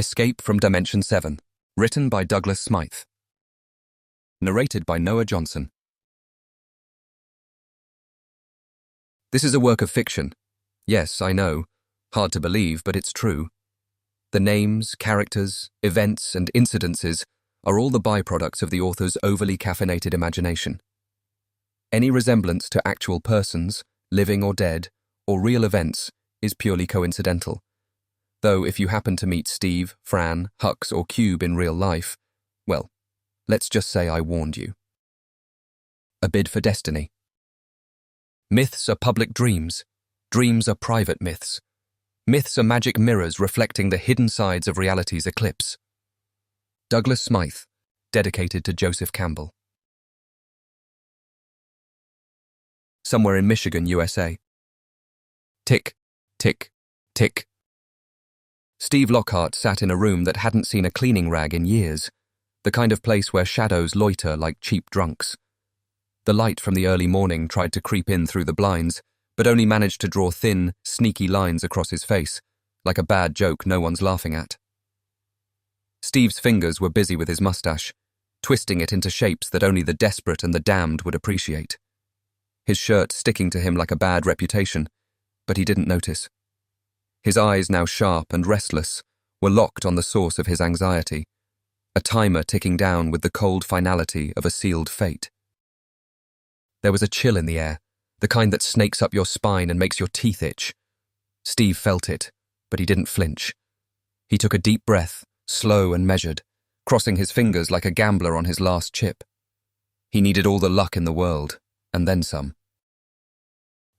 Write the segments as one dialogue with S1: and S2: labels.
S1: Escape from Dimension 7, written by Douglas Smythe. Narrated by Noah Johnson. This is a work of fiction. Yes, I know. Hard to believe, but it's true. The names, characters, events, and incidences are all the byproducts of the author's overly caffeinated imagination. Any resemblance to actual persons, living or dead, or real events is purely coincidental. Though if you happen to meet Steve, Fran, Hux, or Cube in real life, well, let's just say I warned you. A bid for destiny. Myths are public dreams. Dreams are private myths. Myths are magic mirrors reflecting the hidden sides of reality's eclipse. Douglas Smythe, dedicated to Joseph Campbell. Somewhere in Michigan, USA. Tick, tick, tick. Steve Lockhart sat in a room that hadn't seen a cleaning rag in years, the kind of place where shadows loiter like cheap drunks. The light from the early morning tried to creep in through the blinds, but only managed to draw thin, sneaky lines across his face, like a bad joke no one's laughing at. Steve's fingers were busy with his mustache, twisting it into shapes that only the desperate and the damned would appreciate. His shirt sticking to him like a bad reputation, but he didn't notice. His eyes, now sharp and restless, were locked on the source of his anxiety, a timer ticking down with the cold finality of a sealed fate. There was a chill in the air, the kind that snakes up your spine and makes your teeth itch. Steve felt it, but he didn't flinch. He took a deep breath, slow and measured, crossing his fingers like a gambler on his last chip. He needed all the luck in the world, and then some.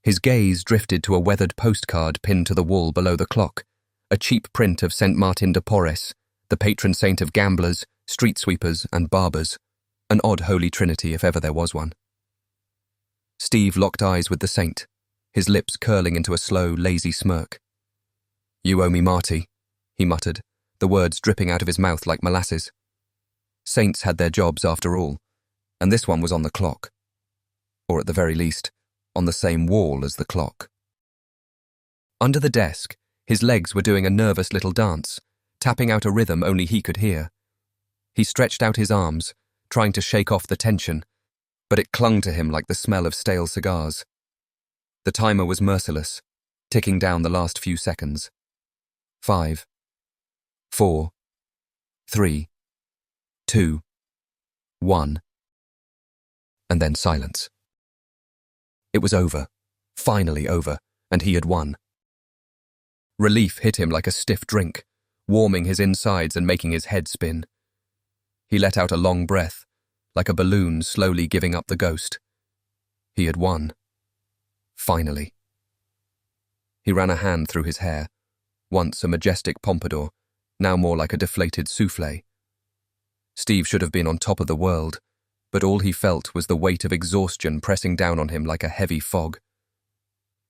S1: His gaze drifted to a weathered postcard pinned to the wall below the clock, a cheap print of St. Martin de Porres, the patron saint of gamblers, street sweepers, and barbers, an odd holy trinity if ever there was one. Steve locked eyes with the saint, his lips curling into a slow, lazy smirk. "You owe me, Marty," he muttered, the words dripping out of his mouth like molasses. Saints had their jobs after all, and this one was on the clock. Or at the very least, on the same wall as the clock. Under the desk, his legs were doing a nervous little dance, tapping out a rhythm only he could hear. He stretched out his arms, trying to shake off the tension, but it clung to him like the smell of stale cigars. The timer was merciless, ticking down the last few seconds. 5, 4, 3, 2, 1. And then silence. It was over, finally over, and he had won. Relief hit him like a stiff drink, warming his insides and making his head spin. He let out a long breath, like a balloon slowly giving up the ghost. He had won. Finally. He ran a hand through his hair, once a majestic pompadour, now more like a deflated soufflé. Steve should have been on top of the world, but all he felt was the weight of exhaustion pressing down on him like a heavy fog.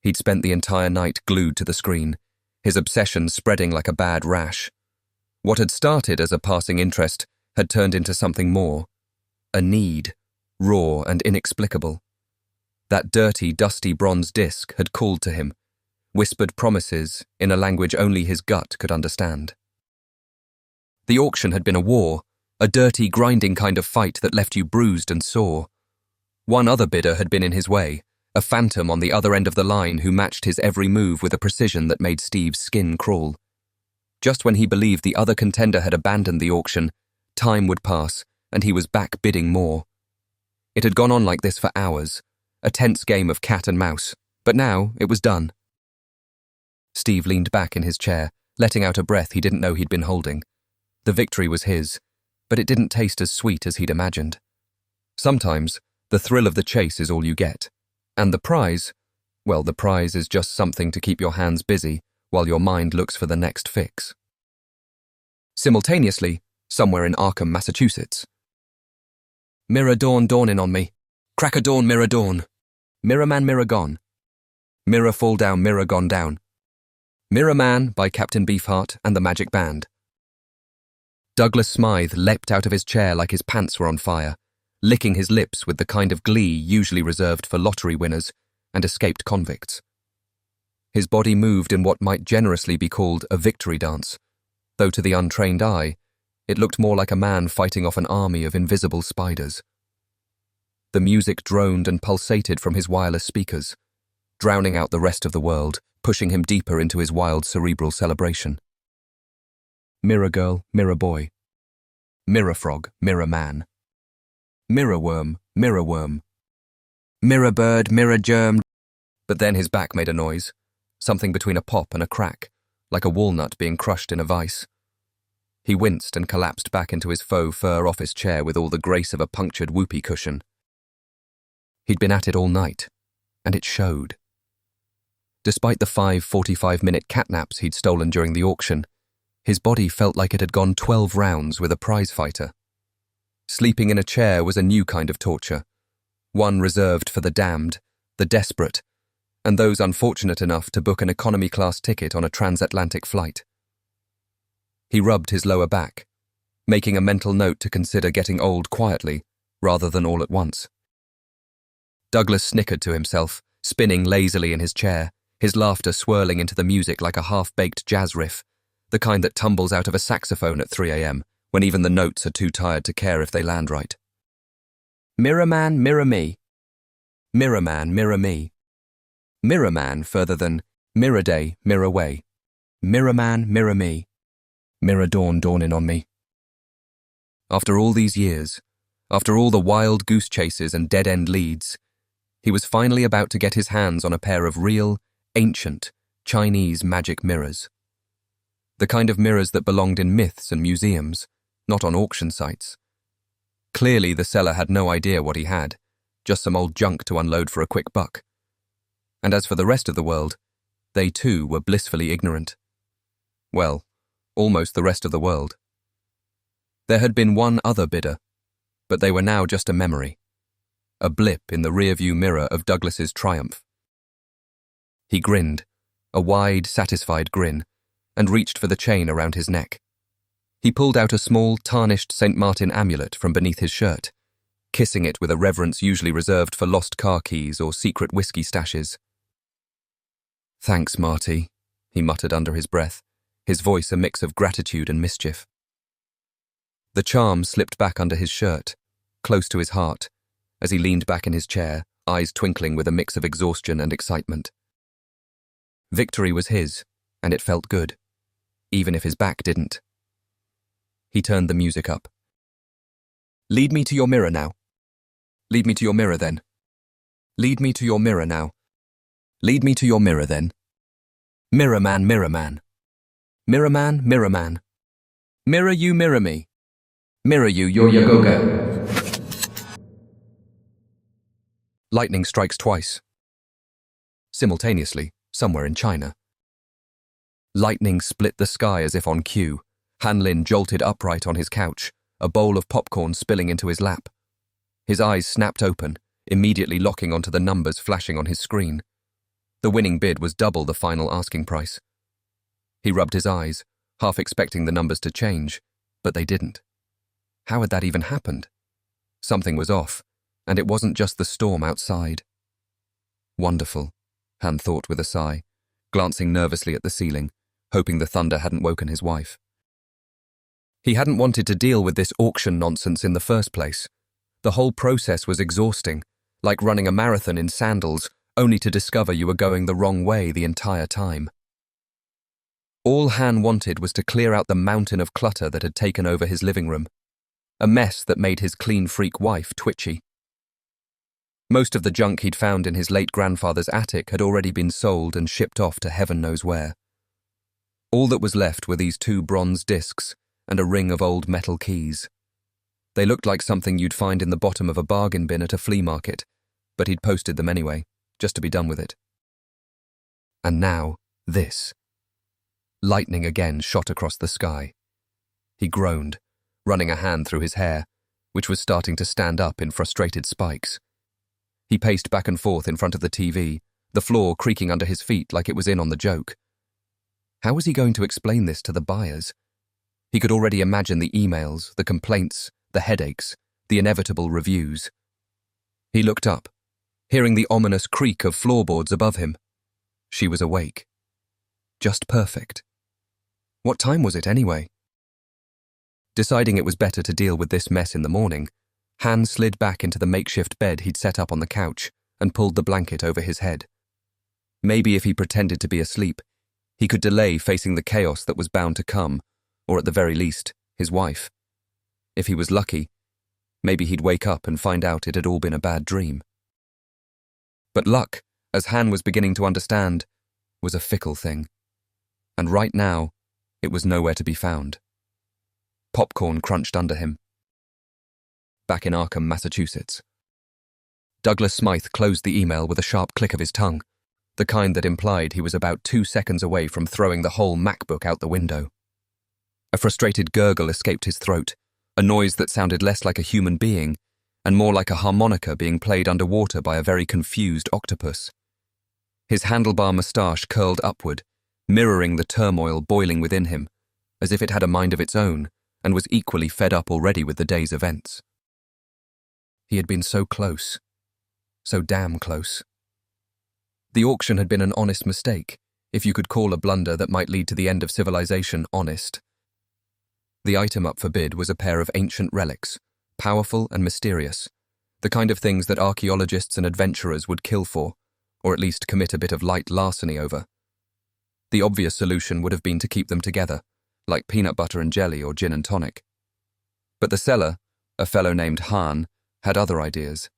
S1: He'd spent the entire night glued to the screen, his obsession spreading like a bad rash. What had started as a passing interest had turned into something more, a need, raw and inexplicable. That dirty, dusty bronze disc had called to him, whispered promises in a language only his gut could understand. The auction had been a war, a dirty, grinding kind of fight that left you bruised and sore. One other bidder had been in his way, a phantom on the other end of the line who matched his every move with a precision that made Steve's skin crawl. Just when he believed the other contender had abandoned the auction, time would pass, and he was back bidding more. It had gone on like this for hours, a tense game of cat and mouse, but now it was done. Steve leaned back in his chair, letting out a breath he didn't know he'd been holding. The victory was his, but it didn't taste as sweet as he'd imagined. Sometimes, the thrill of the chase is all you get. And the prize, well, the prize is just something to keep your hands busy while your mind looks for the next fix. Simultaneously, somewhere in Arkham, Massachusetts. Mirror dawn dawning on me. Crack a dawn, mirror dawn. Mirror man, mirror gone. Mirror fall down, mirror gone down. Mirror Man by Captain Beefheart and the Magic Band. Douglas Smythe leapt out of his chair like his pants were on fire, licking his lips with the kind of glee usually reserved for lottery winners and escaped convicts. His body moved in what might generously be called a victory dance, though to the untrained eye, it looked more like a man fighting off an army of invisible spiders. The music droned and pulsated from his wireless speakers, drowning out the rest of the world, pushing him deeper into his wild cerebral celebration. Mirror girl, mirror boy. Mirror frog, mirror man. Mirror worm, mirror worm. Mirror bird, mirror germ. But then his back made a noise, something between a pop and a crack, like a walnut being crushed in a vice. He winced and collapsed back into his faux fur office chair with all the grace of a punctured whoopee cushion. He'd been at it all night, and it showed. Despite the 5 45-minute catnaps he'd stolen during the auction, his body felt like it had gone 12 rounds with a prizefighter. Sleeping in a chair was a new kind of torture, one reserved for the damned, the desperate, and those unfortunate enough to book an economy-class ticket on a transatlantic flight. He rubbed his lower back, making a mental note to consider getting old quietly rather than all at once. Douglas snickered to himself, spinning lazily in his chair, his laughter swirling into the music like a half-baked jazz riff, the kind that tumbles out of a saxophone at 3 a.m. when even the notes are too tired to care if they land right. Mirror man, mirror me. Mirror man, mirror me. Mirror man further than mirror day, mirror way. Mirror man, mirror me. Mirror dawn dawning on me. After all these years, after all the wild goose chases and dead-end leads, he was finally about to get his hands on a pair of real, ancient, Chinese magic mirrors. The kind of mirrors that belonged in myths and museums, not on auction sites. Clearly the seller had no idea what he had, just some old junk to unload for a quick buck. And as for the rest of the world, they too were blissfully ignorant. Well, almost the rest of the world. There had been one other bidder, but they were now just a memory, a blip in the rearview mirror of Douglas's triumph. He grinned, a wide, satisfied grin, and reached for the chain around his neck. He pulled out a small, tarnished St. Martin amulet from beneath his shirt, kissing it with a reverence usually reserved for lost car keys or secret whiskey stashes. "Thanks, Marty," he muttered under his breath, his voice a mix of gratitude and mischief. The charm slipped back under his shirt, close to his heart, as he leaned back in his chair, eyes twinkling with a mix of exhaustion and excitement. Victory was his, and it felt good, even if his back didn't. He turned the music up. "Lead me to your mirror now. Lead me to your mirror then. Lead me to your mirror now. Lead me to your mirror then. Mirror man, mirror man. Mirror man, mirror man. Mirror you, mirror me. Mirror you, you're Yagoga." Lightning strikes twice. Simultaneously, somewhere in China. Lightning split the sky as if on cue. Hanlin jolted upright on his couch, a bowl of popcorn spilling into his lap. His eyes snapped open, immediately locking onto the numbers flashing on his screen. The winning bid was double the final asking price. He rubbed his eyes, half expecting the numbers to change, but they didn't. How had that even happened? Something was off, and it wasn't just the storm outside. Wonderful, Han thought with a sigh, glancing nervously at the ceiling, hoping the thunder hadn't woken his wife. He hadn't wanted to deal with this auction nonsense in the first place. The whole process was exhausting, like running a marathon in sandals, only to discover you were going the wrong way the entire time. All Han wanted was to clear out the mountain of clutter that had taken over his living room, a mess that made his clean freak wife twitchy. Most of the junk he'd found in his late grandfather's attic had already been sold and shipped off to heaven knows where. All that was left were these 2 bronze discs and a ring of old metal keys. They looked like something you'd find in the bottom of a bargain bin at a flea market, but he'd posted them anyway, just to be done with it. And now, this. Lightning again shot across the sky. He groaned, running a hand through his hair, which was starting to stand up in frustrated spikes. He paced back and forth in front of the TV, the floor creaking under his feet like it was in on the joke. How was he going to explain this to the buyers? He could already imagine the emails, the complaints, the headaches, the inevitable reviews. He looked up, hearing the ominous creak of floorboards above him. She was awake. Just perfect. What time was it anyway? Deciding it was better to deal with this mess in the morning, Han slid back into the makeshift bed he'd set up on the couch and pulled the blanket over his head. Maybe if he pretended to be asleep, he could delay facing the chaos that was bound to come, or at the very least, his wife. If he was lucky, maybe he'd wake up and find out it had all been a bad dream. But luck, as Han was beginning to understand, was a fickle thing. And right now, it was nowhere to be found. Popcorn crunched under him. Back in Arkham, Massachusetts. Douglas Smythe closed the email with a sharp click of his tongue, the kind that implied he was about 2 seconds away from throwing the whole MacBook out the window. A frustrated gurgle escaped his throat, a noise that sounded less like a human being and more like a harmonica being played underwater by a very confused octopus. His handlebar moustache curled upward, mirroring the turmoil boiling within him, as if it had a mind of its own and was equally fed up already with the day's events. He had been so close. So damn close. The auction had been an honest mistake, if you could call a blunder that might lead to the end of civilization honest. The item up for bid was a pair of ancient relics, powerful and mysterious, the kind of things that archaeologists and adventurers would kill for, or at least commit a bit of light larceny over. The obvious solution would have been to keep them together, like peanut butter and jelly or gin and tonic. But the seller, a fellow named Han, had other ideas.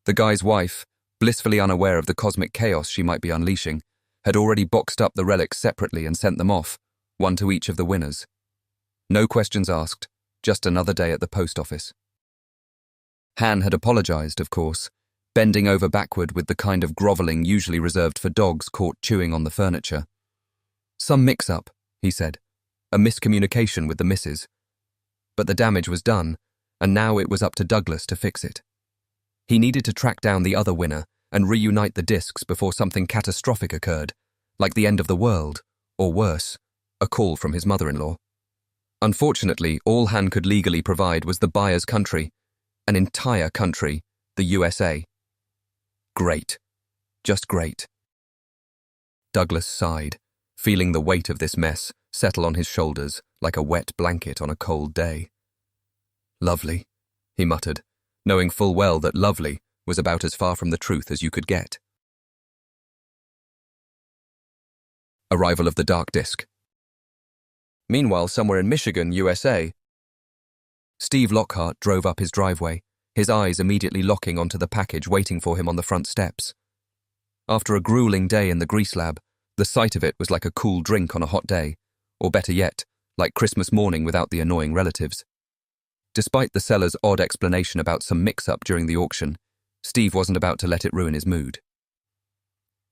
S1: The guy's wife, blissfully unaware of the cosmic chaos she might be unleashing, had already boxed up the relics separately and sent them off, one to each of the winners. No questions asked, just another day at the post office. Han had apologized, of course, bending over backward with the kind of groveling usually reserved for dogs caught chewing on the furniture. Some mix-up, he said, a miscommunication with the missus. But the damage was done, and now it was up to Douglas to fix it. He needed to track down the other winner and reunite the discs before something catastrophic occurred, like the end of the world, or worse, a call from his mother-in-law. Unfortunately, all Han could legally provide was the buyer's country, an entire country, the USA. Great. Just great. Douglas sighed, feeling the weight of this mess settle on his shoulders like a wet blanket on a cold day. Lovely, he muttered, knowing full well that lovely was about as far from the truth as you could get. Arrival of the dark disk. Meanwhile, somewhere in Michigan, USA, Steve Lockhart drove up his driveway, his eyes immediately locking onto the package waiting for him on the front steps. After a grueling day in the grease lab, the sight of it was like a cool drink on a hot day, or better yet, like Christmas morning without the annoying relatives. Despite the seller's odd explanation about some mix-up during the auction, Steve wasn't about to let it ruin his mood.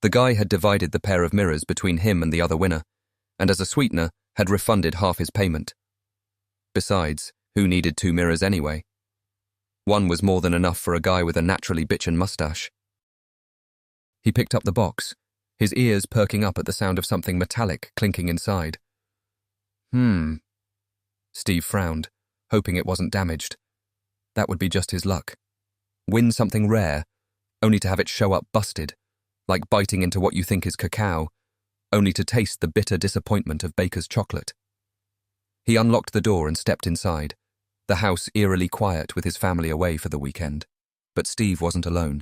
S1: The guy had divided the pair of mirrors between him and the other winner, and as a sweetener, had refunded half his payment. Besides, who needed 2 mirrors anyway? One was more than enough for a guy with a naturally bitchin' mustache. He picked up the box, his ears perking up at the sound of something metallic clinking inside. Steve frowned, hoping it wasn't damaged. That would be just his luck. Win something rare, only to have it show up busted, like biting into what you think is cacao, only to taste the bitter disappointment of baker's chocolate. He unlocked the door and stepped inside, the house eerily quiet with his family away for the weekend. But Steve wasn't alone.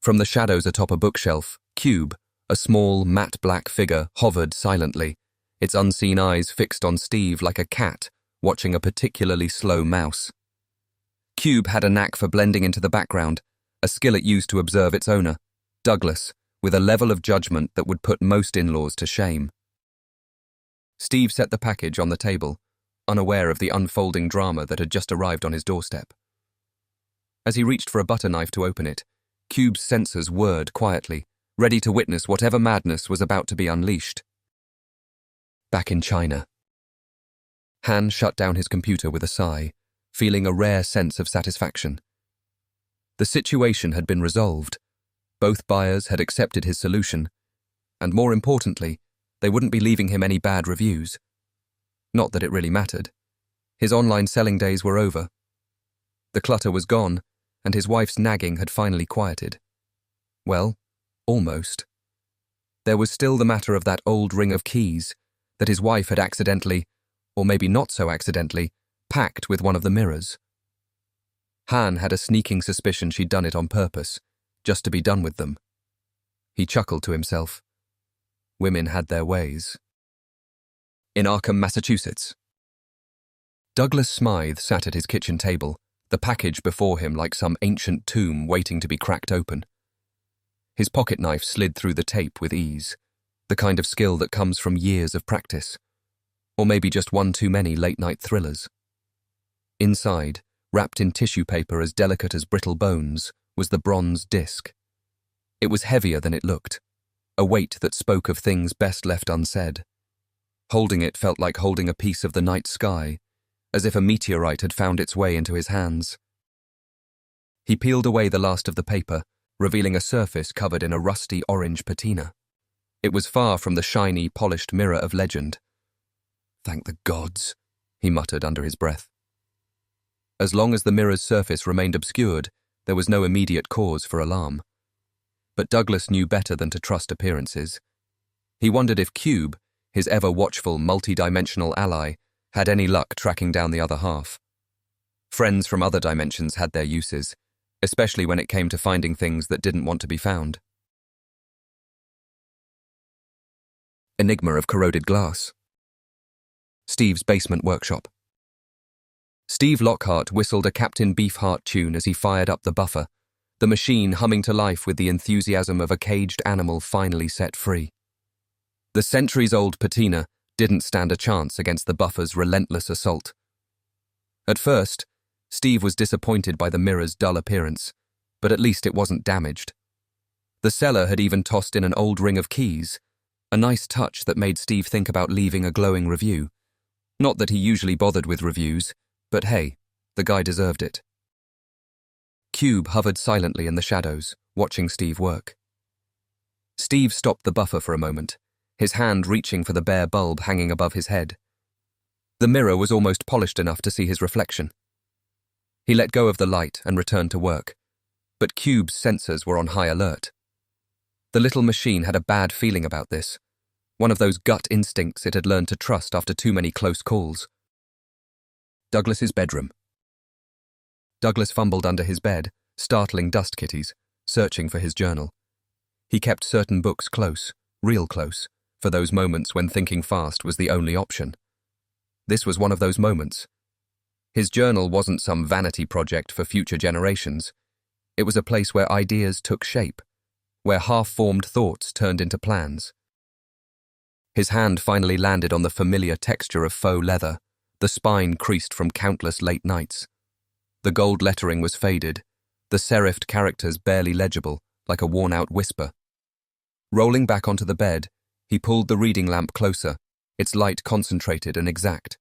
S1: From the shadows atop a bookshelf, Cube, a small, matte black figure, hovered silently, its unseen eyes fixed on Steve like a cat watching a particularly slow mouse. Cube had a knack for blending into the background, a skill it used to observe its owner, Douglas, with a level of judgment that would put most in-laws to shame. Steve set the package on the table, unaware of the unfolding drama that had just arrived on his doorstep. As he reached for a butter knife to open it, Cube's sensors whirred quietly, ready to witness whatever madness was about to be unleashed. Back in China. Han shut down his computer with a sigh, feeling a rare sense of satisfaction. The situation had been resolved. Both buyers had accepted his solution, and more importantly, they wouldn't be leaving him any bad reviews. Not that it really mattered. His online selling days were over. The clutter was gone, and his wife's nagging had finally quieted. Well, almost. There was still the matter of that old ring of keys, that his wife had accidentally, or maybe not so accidentally, packed with one of the mirrors. Han had a sneaking suspicion she'd done it on purpose, just to be done with them. He chuckled to himself. Women had their ways. In Arkham, Massachusetts. Douglas Smythe sat at his kitchen table, the package before him like some ancient tomb waiting to be cracked open. His pocket knife slid through the tape with ease, the kind of skill that comes from years of practice, or maybe just one too many late-night thrillers. Inside, wrapped in tissue paper as delicate as brittle bones, was the bronze disc. It was heavier than it looked, a weight that spoke of things best left unsaid. Holding it felt like holding a piece of the night sky, as if a meteorite had found its way into his hands. He peeled away the last of the paper, revealing a surface covered in a rusty orange patina. It was far from the shiny, polished mirror of legend. "Thank the gods," he muttered under his breath. As long as the mirror's surface remained obscured, there was no immediate cause for alarm. But Douglas knew better than to trust appearances. He wondered if Cube, his ever-watchful, multi-dimensional ally, had any luck tracking down the other half. Friends from other dimensions had their uses, especially when it came to finding things that didn't want to be found. Enigma of corroded glass. Steve's basement workshop. Steve Lockhart whistled a Captain Beefheart tune as he fired up the buffer, the machine humming to life with the enthusiasm of a caged animal finally set free. The centuries-old patina didn't stand a chance against the buffer's relentless assault. At first, Steve was disappointed by the mirror's dull appearance, but at least it wasn't damaged. The seller had even tossed in an old ring of keys, a nice touch that made Steve think about leaving a glowing review. Not that he usually bothered with reviews, but hey, the guy deserved it. Cube hovered silently in the shadows, watching Steve work. Steve stopped the buffer for a moment, his hand reaching for the bare bulb hanging above his head. The mirror was almost polished enough to see his reflection. He let go of the light and returned to work, but Cube's sensors were on high alert. The little machine had a bad feeling about this, one of those gut instincts it had learned to trust after too many close calls. Douglas's bedroom. Douglas fumbled under his bed, startling dust kitties, searching for his journal. He kept certain books close, real close, for those moments when thinking fast was the only option. This was one of those moments. His journal wasn't some vanity project for future generations. It was a place where ideas took shape, where half-formed thoughts turned into plans. His hand finally landed on the familiar texture of faux leather, the spine creased from countless late nights. The gold lettering was faded, the serifed characters barely legible, like a worn-out whisper. Rolling back onto the bed, he pulled the reading lamp closer, its light concentrated and exact.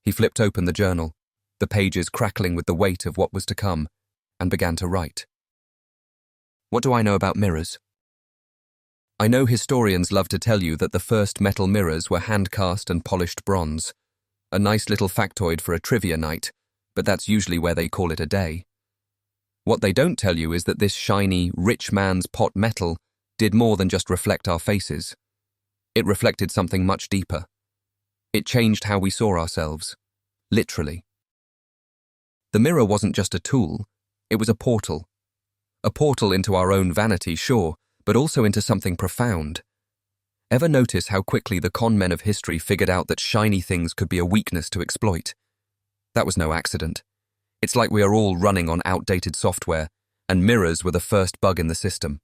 S1: He flipped open the journal, the pages crackling with the weight of what was to come, and began to write. What do I know about mirrors? I know historians love to tell you that the first metal mirrors were hand-cast and polished bronze. A nice little factoid for a trivia night, but that's usually where they call it a day. What they don't tell you is that this shiny, rich man's pot metal did more than just reflect our faces. It reflected something much deeper. It changed how we saw ourselves, literally. The mirror wasn't just a tool, it was a portal. A portal into our own vanity, sure, but also into something profound. Ever notice how quickly the con men of history figured out that shiny things could be a weakness to exploit? That was no accident. It's like we are all running on outdated software, and mirrors were the first bug in the system.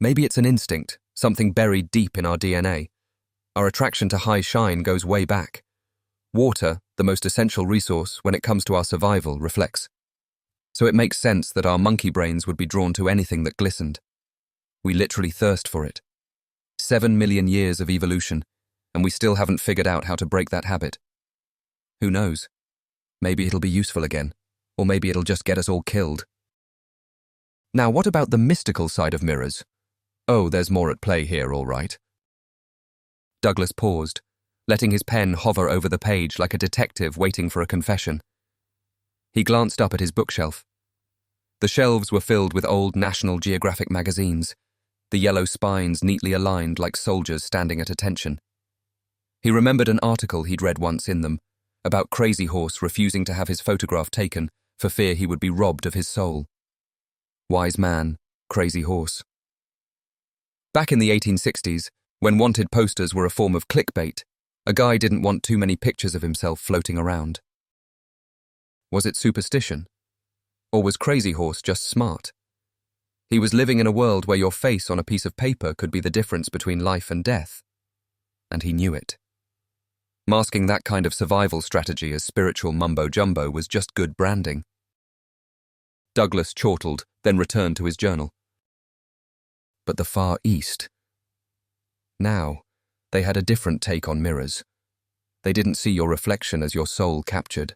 S1: Maybe it's an instinct, something buried deep in our DNA. Our attraction to high shine goes way back. Water, the most essential resource when it comes to our survival, reflects. So it makes sense that our monkey brains would be drawn to anything that glistened. We literally thirst for it. 7 million years of evolution, and we still haven't figured out how to break that habit. Who knows? Maybe it'll be useful again, or maybe it'll just get us all killed. Now, what about the mystical side of mirrors? Oh, there's more at play here, all right. Douglas paused, letting his pen hover over the page like a detective waiting for a confession. He glanced up at his bookshelf. The shelves were filled with old National Geographic magazines, the yellow spines neatly aligned like soldiers standing at attention. He remembered an article he'd read once in them, about Crazy Horse refusing to have his photograph taken for fear he would be robbed of his soul. Wise man, Crazy Horse. Back in the 1860s, when wanted posters were a form of clickbait, a guy didn't want too many pictures of himself floating around. Was it superstition? Or was Crazy Horse just smart? He was living in a world where your face on a piece of paper could be the difference between life and death. And he knew it. Masking that kind of survival strategy as spiritual mumbo-jumbo was just good branding. Douglas chortled, then returned to his journal. But the Far East. Now, they had a different take on mirrors. They didn't see your reflection as your soul captured.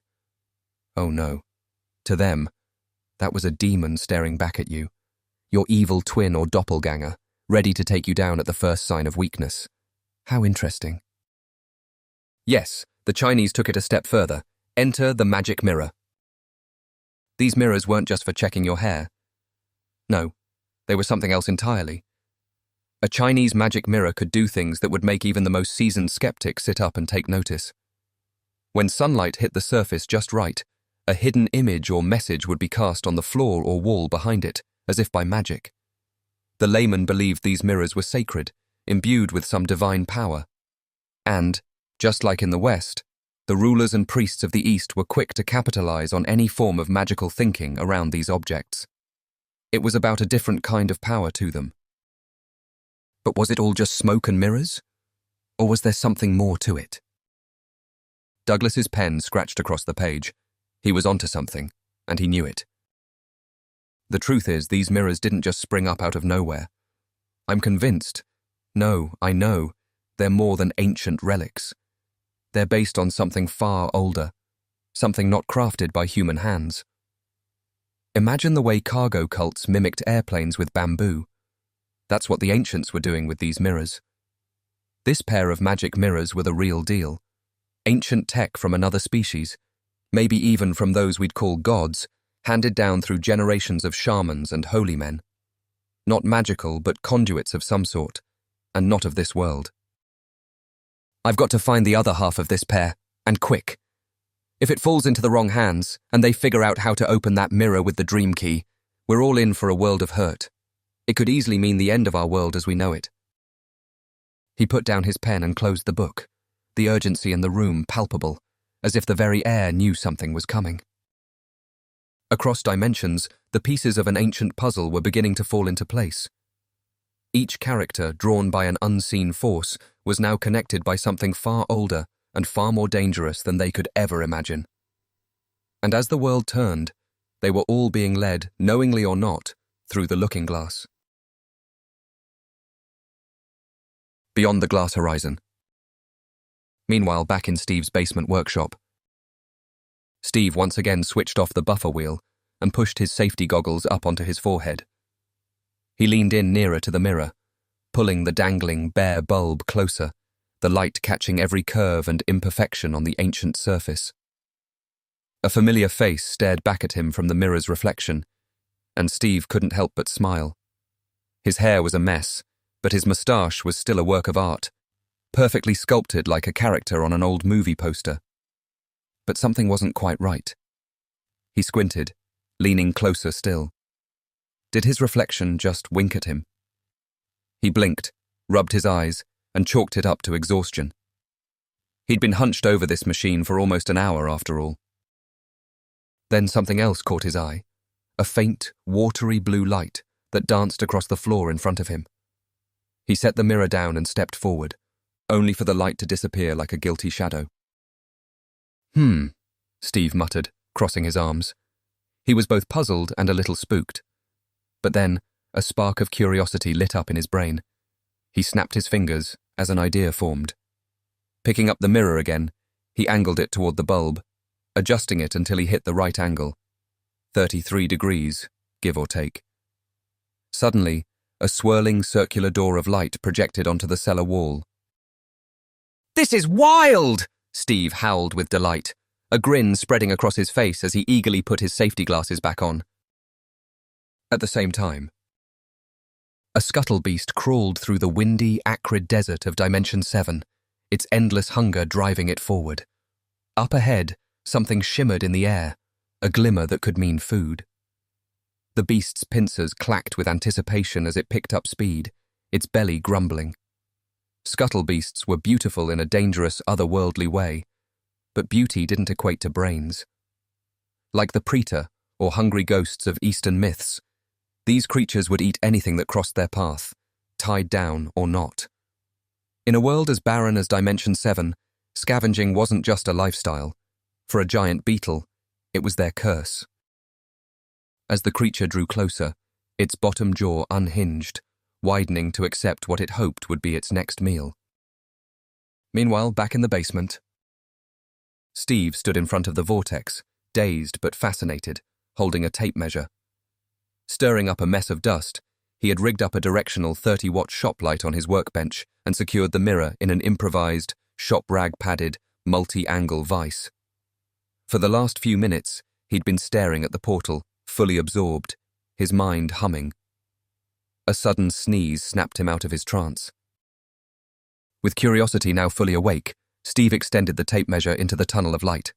S1: Oh no. To them, that was a demon staring back at you. Your evil twin or doppelganger, ready to take you down at the first sign of weakness. How interesting. Yes, the Chinese took it a step further. Enter the magic mirror. These mirrors weren't just for checking your hair. No, they were something else entirely. A Chinese magic mirror could do things that would make even the most seasoned skeptic sit up and take notice. When sunlight hit the surface just right, a hidden image or message would be cast on the floor or wall behind it, as if by magic. The layman believed these mirrors were sacred, imbued with some divine power. And, just like in the West, the rulers and priests of the East were quick to capitalize on any form of magical thinking around these objects. It was about a different kind of power to them. But was it all just smoke and mirrors? Or was there something more to it? Douglas's pen scratched across the page. He was onto something, and he knew it. The truth is, these mirrors didn't just spring up out of nowhere. I'm convinced. No, I know. They're more than ancient relics. They're based on something far older, something not crafted by human hands. Imagine the way cargo cults mimicked airplanes with bamboo. That's what the ancients were doing with these mirrors. This pair of magic mirrors were the real deal. Ancient tech from another species, maybe even from those we'd call gods, handed down through generations of shamans and holy men. Not magical, but conduits of some sort, and not of this world. I've got to find the other half of this pair, and quick. If it falls into the wrong hands, and they figure out how to open that mirror with the dream key, we're all in for a world of hurt. It could easily mean the end of our world as we know it. He put down his pen and closed the book, the urgency in the room palpable, as if the very air knew something was coming. Across dimensions, the pieces of an ancient puzzle were beginning to fall into place. Each character, drawn by an unseen force, was now connected by something far older and far more dangerous than they could ever imagine. And as the world turned, they were all being led, knowingly or not, through the looking glass. Beyond the glass horizon. Meanwhile, back in Steve's basement workshop, Steve once again switched off the buffer wheel and pushed his safety goggles up onto his forehead. He leaned in nearer to the mirror, pulling the dangling, bare bulb closer, the light catching every curve and imperfection on the ancient surface. A familiar face stared back at him from the mirror's reflection, and Steve couldn't help but smile. His hair was a mess, but his moustache was still a work of art, perfectly sculpted like a character on an old movie poster. But something wasn't quite right. He squinted, leaning closer still. Did his reflection just wink at him? He blinked, rubbed his eyes, and chalked it up to exhaustion. He'd been hunched over this machine for almost an hour after all. Then something else caught his eye, a faint, watery blue light that danced across the floor in front of him. He set the mirror down and stepped forward, only for the light to disappear like a guilty shadow. Steve muttered, crossing his arms. He was both puzzled and a little spooked. But then, a spark of curiosity lit up in his brain. He snapped his fingers as an idea formed. Picking up the mirror again, he angled it toward the bulb, adjusting it until he hit the right angle. 33 degrees, give or take. Suddenly, a swirling circular door of light projected onto the cellar wall. "This is wild!" Steve howled with delight, a grin spreading across his face as he eagerly put his safety glasses back on. At the same time, a scuttle beast crawled through the windy, acrid desert of Dimension 7, its endless hunger driving it forward. Up ahead, something shimmered in the air, a glimmer that could mean food. The beast's pincers clacked with anticipation as it picked up speed, its belly grumbling. Scuttle Beasts were beautiful in a dangerous, otherworldly way, but beauty didn't equate to brains. Like the Preta, or hungry ghosts of Eastern myths, these creatures would eat anything that crossed their path, tied down or not. In a world as barren as Dimension 7, scavenging wasn't just a lifestyle. For a giant beetle, it was their curse. As the creature drew closer, its bottom jaw unhinged, widening to accept what it hoped would be its next meal. Meanwhile, back in the basement, Steve stood in front of the vortex, dazed but fascinated, holding a tape measure. Stirring up a mess of dust, he had rigged up a directional 30-watt shop light on his workbench and secured the mirror in an improvised, shop-rag-padded, multi-angle vise. For the last few minutes, he'd been staring at the portal, fully absorbed, his mind humming. A sudden sneeze snapped him out of his trance. With curiosity now fully awake, Steve extended the tape measure into the tunnel of light.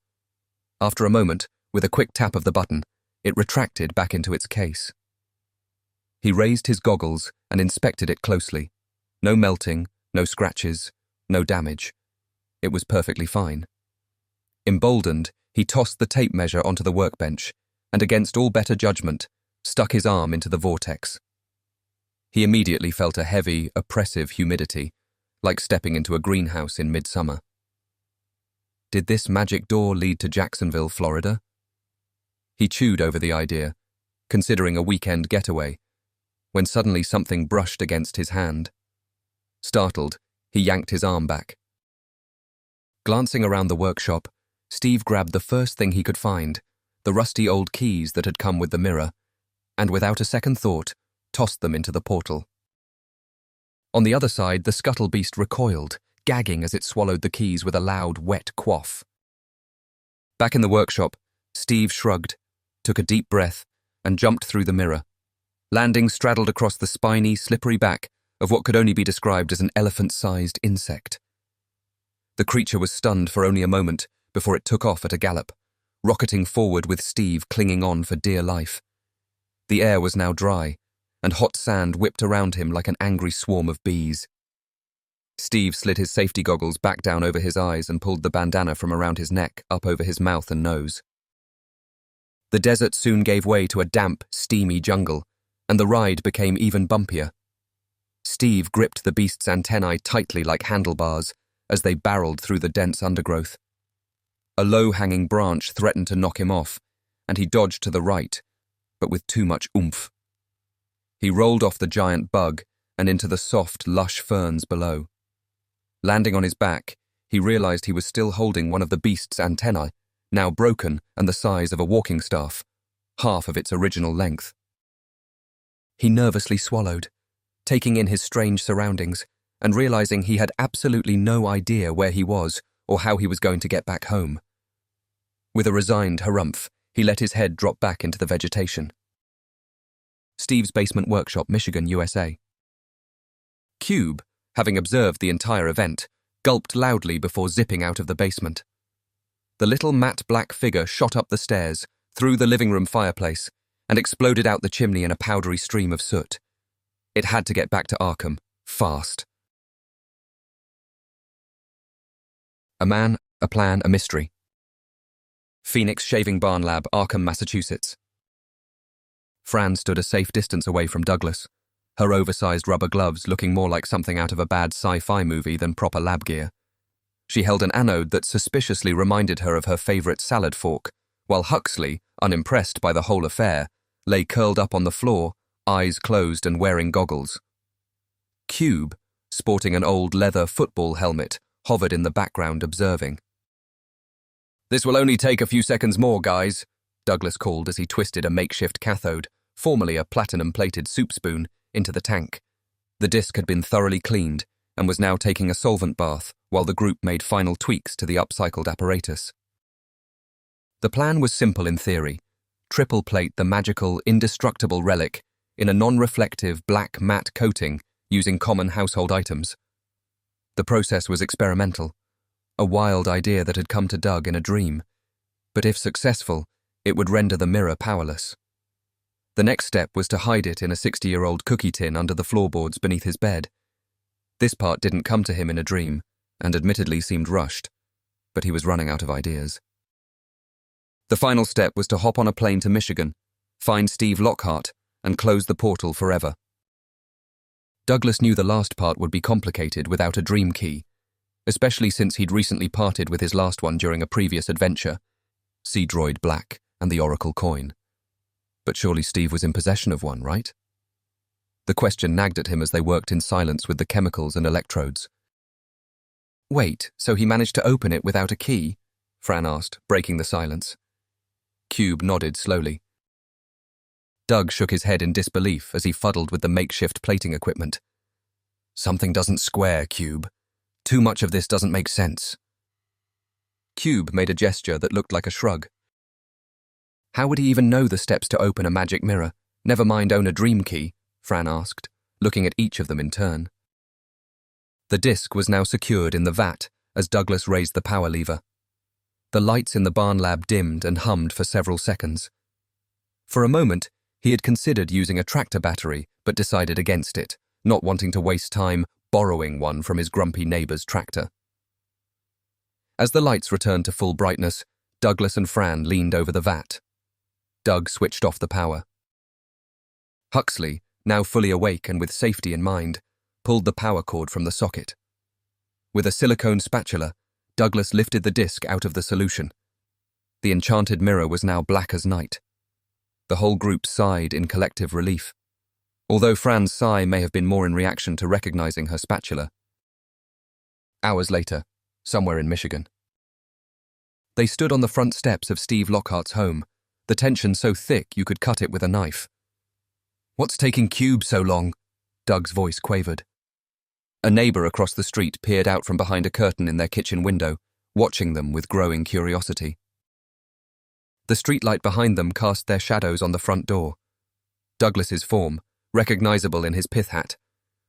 S1: After a moment, with a quick tap of the button, it retracted back into its case. He raised his goggles and inspected it closely. No melting, no scratches, no damage. It was perfectly fine. Emboldened, he tossed the tape measure onto the workbench and, against all better judgment, stuck his arm into the vortex. He immediately felt a heavy, oppressive humidity, like stepping into a greenhouse in midsummer. Did this magic door lead to Jacksonville, Florida? He chewed over the idea, considering a weekend getaway, when suddenly something brushed against his hand. Startled, he yanked his arm back. Glancing around the workshop, Steve grabbed the first thing he could find, the rusty old keys that had come with the mirror, and without a second thought, tossed them into the portal. On the other side, the Scuttle Beast recoiled, gagging as it swallowed the keys with a loud, wet quaff. Back in the workshop, Steve shrugged, took a deep breath, and jumped through the mirror, landing straddled across the spiny, slippery back of what could only be described as an elephant-sized insect. The creature was stunned for only a moment before it took off at a gallop, rocketing forward with Steve clinging on for dear life. The air was now dry, and hot sand whipped around him like an angry swarm of bees. Steve slid his safety goggles back down over his eyes and pulled the bandana from around his neck up over his mouth and nose. The desert soon gave way to a damp, steamy jungle, and the ride became even bumpier. Steve gripped the beast's antennae tightly like handlebars as they barreled through the dense undergrowth. A low-hanging branch threatened to knock him off, and he dodged to the right, but with too much oomph. He rolled off the giant bug and into the soft, lush ferns below. Landing on his back, he realized he was still holding one of the beast's antennae, now broken and the size of a walking staff, half of its original length. He nervously swallowed, taking in his strange surroundings and realizing he had absolutely no idea where he was or how he was going to get back home. With a resigned harumph, he let his head drop back into the vegetation. Steve's basement workshop, Michigan, USA. Cube, having observed the entire event, gulped loudly before zipping out of the basement. The little matte black figure shot up the stairs, through the living room fireplace, and exploded out the chimney in a powdery stream of soot. It had to get back to Arkham, fast. A man, a plan, a mystery. Phoenix Shaving Barn Lab, Arkham, Massachusetts. Fran stood a safe distance away from Douglas, her oversized rubber gloves looking more like something out of a bad sci-fi movie than proper lab gear. She held an anode that suspiciously reminded her of her favorite salad fork, while Huxley, unimpressed by the whole affair, lay curled up on the floor, eyes closed and wearing goggles. Cube, sporting an old leather football helmet, hovered in the background observing. "This will only take a few seconds more, guys," Douglas called as he twisted a makeshift cathode, formerly a platinum-plated soup spoon, into the tank. The disc had been thoroughly cleaned and was now taking a solvent bath while the group made final tweaks to the upcycled apparatus. The plan was simple in theory. Triple plate the magical, indestructible relic in a non-reflective black matte coating using common household items. The process was experimental, a wild idea that had come to Doug in a dream, but if successful, it would render the mirror powerless. The next step was to hide it in a 60-year-old cookie tin under the floorboards beneath his bed. This part didn't come to him in a dream, and admittedly seemed rushed, but he was running out of ideas. The final step was to hop on a plane to Michigan, find Steve Lockhart, and close the portal forever. Douglas knew the last part would be complicated without a dream key, especially since he'd recently parted with his last one during a previous adventure, Sea Droid Black and the Oracle coin. But surely Steve was in possession of one, right? The question nagged at him as they worked in silence with the chemicals and electrodes. Wait, so he managed to open it without a key? Fran asked, breaking the silence. Cube nodded slowly. Doug shook his head in disbelief as he fuddled with the makeshift plating equipment. Something doesn't square, Cube. Too much of this doesn't make sense. Cube made a gesture that looked like a shrug. How would he even know the steps to open a magic mirror, never mind own a dream key? Fran asked, looking at each of them in turn. The disc was now secured in the vat as Douglas raised the power lever. The lights in the barn lab dimmed and hummed for several seconds. For a moment, he had considered using a tractor battery, but decided against it, not wanting to waste time borrowing one from his grumpy neighbor's tractor. As the lights returned to full brightness, Douglas and Fran leaned over the vat. Doug switched off the power. Huxley, now fully awake and with safety in mind, pulled the power cord from the socket. With a silicone spatula, Douglas lifted the disc out of the solution. The enchanted mirror was now black as night. The whole group sighed in collective relief, although Fran's sigh may have been more in reaction to recognizing her spatula. Hours later, somewhere in Michigan. They stood on the front steps of Steve Lockhart's home, the tension so thick you could cut it with a knife. "What's taking Cube so long?" Doug's voice quavered. A neighbor across the street peered out from behind a curtain in their kitchen window, watching them with growing curiosity. The streetlight behind them cast their shadows on the front door. Douglas's form, recognizable in his pith hat,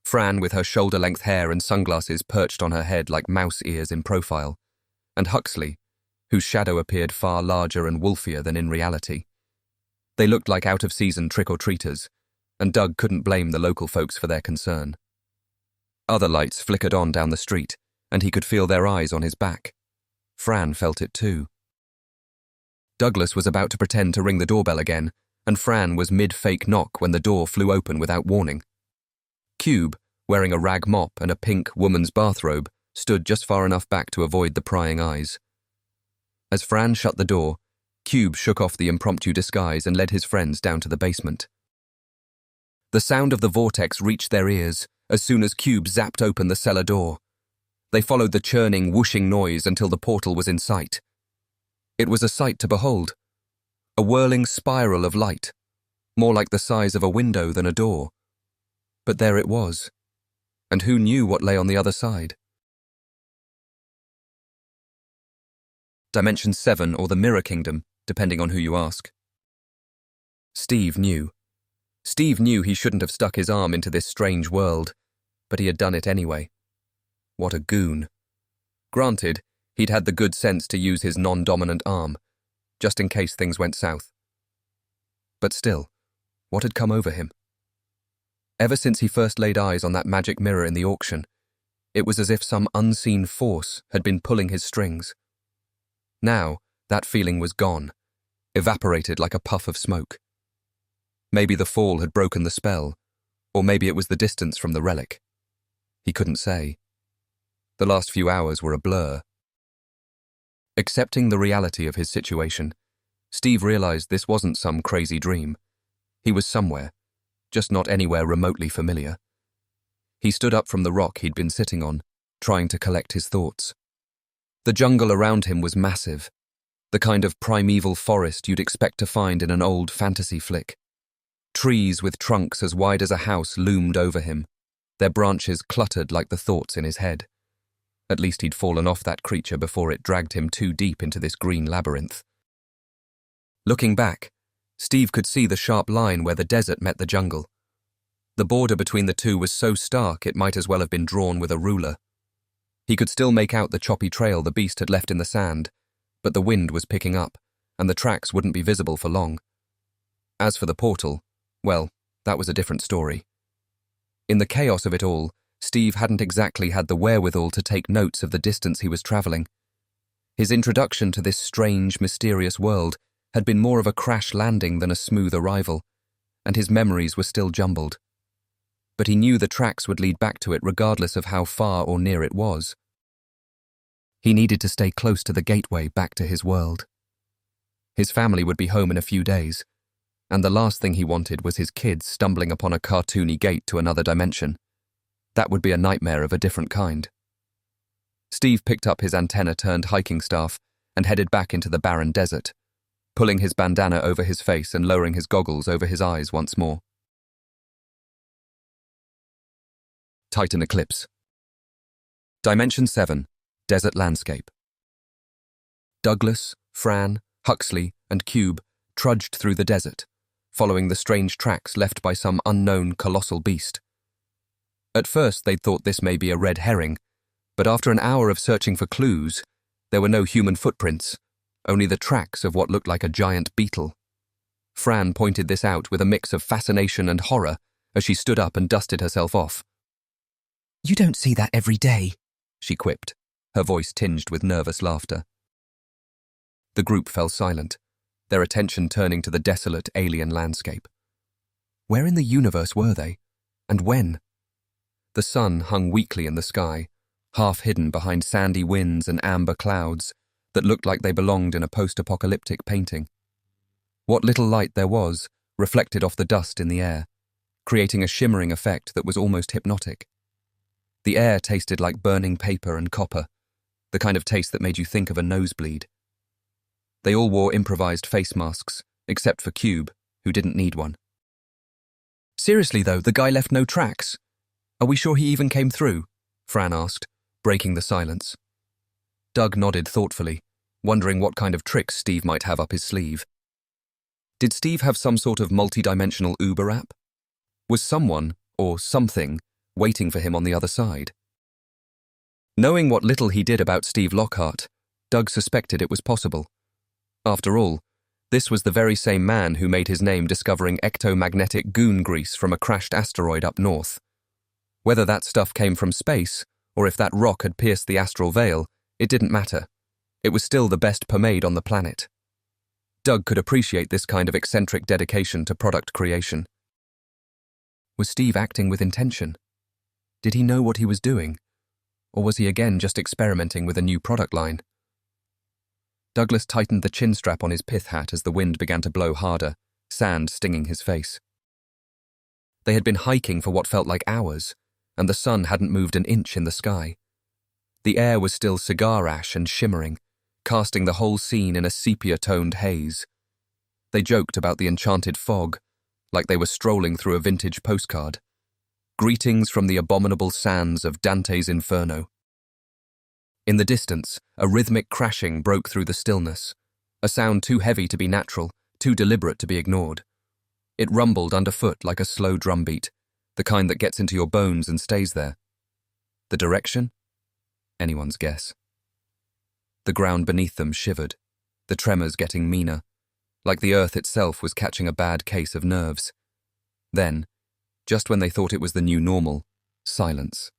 S1: Fran with her shoulder-length hair and sunglasses perched on her head like mouse ears in profile, and Huxley, whose shadow appeared far larger and wolfier than in reality. They looked like out-of-season trick-or-treaters, and Doug couldn't blame the local folks for their concern. Other lights flickered on down the street, and he could feel their eyes on his back. Fran felt it too. Douglas was about to pretend to ring the doorbell again, and Fran was mid-fake knock when the door flew open without warning. Cube, wearing a rag mop and a pink woman's bathrobe, stood just far enough back to avoid the prying eyes. As Fran shut the door, Cube shook off the impromptu disguise and led his friends down to the basement. The sound of the vortex reached their ears as soon as Cube zapped open the cellar door. They followed the churning, whooshing noise until the portal was in sight. It was a sight to behold. A whirling spiral of light, more like the size of a window than a door. But there it was, and who knew what lay on the other side? Dimension 7 or the Mirror Kingdom, depending on who you ask. Steve knew. Steve knew he shouldn't have stuck his arm into this strange world, but he had done it anyway. What a goon. Granted, he'd had the good sense to use his non-dominant arm, just in case things went south. But still, what had come over him? Ever since he first laid eyes on that magic mirror in the auction, it was as if some unseen force had been pulling his strings. Now, that feeling was gone, evaporated like a puff of smoke. Maybe the fall had broken the spell, or maybe it was the distance from the relic. He couldn't say. The last few hours were a blur. Accepting the reality of his situation, Steve realized this wasn't some crazy dream. He was somewhere, just not anywhere remotely familiar. He stood up from the rock he'd been sitting on, trying to collect his thoughts. The jungle around him was massive, the kind of primeval forest you'd expect to find in an old fantasy flick. Trees with trunks as wide as a house loomed over him, their branches cluttered like the thoughts in his head. At least he'd fallen off that creature before it dragged him too deep into this green labyrinth. Looking back, Steve could see the sharp line where the desert met the jungle. The border between the two was so stark it might as well have been drawn with a ruler. He could still make out the choppy trail the beast had left in the sand, but the wind was picking up, and the tracks wouldn't be visible for long. As for the portal, well, that was a different story. In the chaos of it all, Steve hadn't exactly had the wherewithal to take notes of the distance he was travelling. His introduction to this strange, mysterious world had been more of a crash landing than a smooth arrival, and his memories were still jumbled. But he knew the tracks would lead back to it regardless of how far or near it was. He needed to stay close to the gateway back to his world. His family would be home in a few days, and the last thing he wanted was his kids stumbling upon a cartoony gate to another dimension. That would be a nightmare of a different kind. Steve picked up his antenna-turned hiking staff and headed back into the barren desert, pulling his bandana over his face and lowering his goggles over his eyes once more. Titan Eclipse. Dimension 7, Desert Landscape. Douglas, Fran, Huxley, and Cube trudged through the desert, following the strange tracks left by some unknown colossal beast. At first they'd thought this may be a red herring, but after an hour of searching for clues, there were no human footprints, only the tracks of what looked like a giant beetle. Fran pointed this out with a mix of fascination and horror as she stood up and dusted herself off.
S2: "You don't see that every day,"
S1: she quipped, her voice tinged with nervous laughter. The group fell silent, their attention turning to the desolate alien landscape. Where in the universe were they? And when? The sun hung weakly in the sky, half hidden behind sandy winds and amber clouds that looked like they belonged in a post-apocalyptic painting. What little light there was reflected off the dust in the air, creating a shimmering effect that was almost hypnotic. The air tasted like burning paper and copper, the kind of taste that made you think of a nosebleed. They all wore improvised face masks, except for Cube, who didn't need one.
S2: "Seriously though, the guy left no tracks. Are we sure he even came through?"
S1: Fran asked, breaking the silence. Doug nodded thoughtfully, wondering what kind of tricks Steve might have up his sleeve. Did Steve have some sort of multi-dimensional Uber app? Was someone, or something, waiting for him on the other side? Knowing what little he did about Steve Lockhart, Doug suspected it was possible. After all, this was the very same man who made his name discovering ectomagnetic goon grease from a crashed asteroid up north. Whether that stuff came from space, or if that rock had pierced the astral veil, it didn't matter. It was still the best pomade on the planet. Doug could appreciate this kind of eccentric dedication to product creation. Was Steve acting with intention? Did he know what he was doing? Or was he again just experimenting with a new product line? Douglas tightened the chin strap on his pith hat as the wind began to blow harder, sand stinging his face. They had been hiking for what felt like hours, and the sun hadn't moved an inch in the sky. The air was still cigar ash and shimmering, casting the whole scene in a sepia-toned haze. They joked about the enchanted fog, like they were strolling through a vintage postcard. Greetings from the abominable sands of Dante's Inferno. In the distance, a rhythmic crashing broke through the stillness, a sound too heavy to be natural, too deliberate to be ignored. It rumbled underfoot like a slow drumbeat, the kind that gets into your bones and stays there. The direction? Anyone's guess. The ground beneath them shivered, the tremors getting meaner, like the earth itself was catching a bad case of nerves. Then, just when they thought it was the new normal, silence.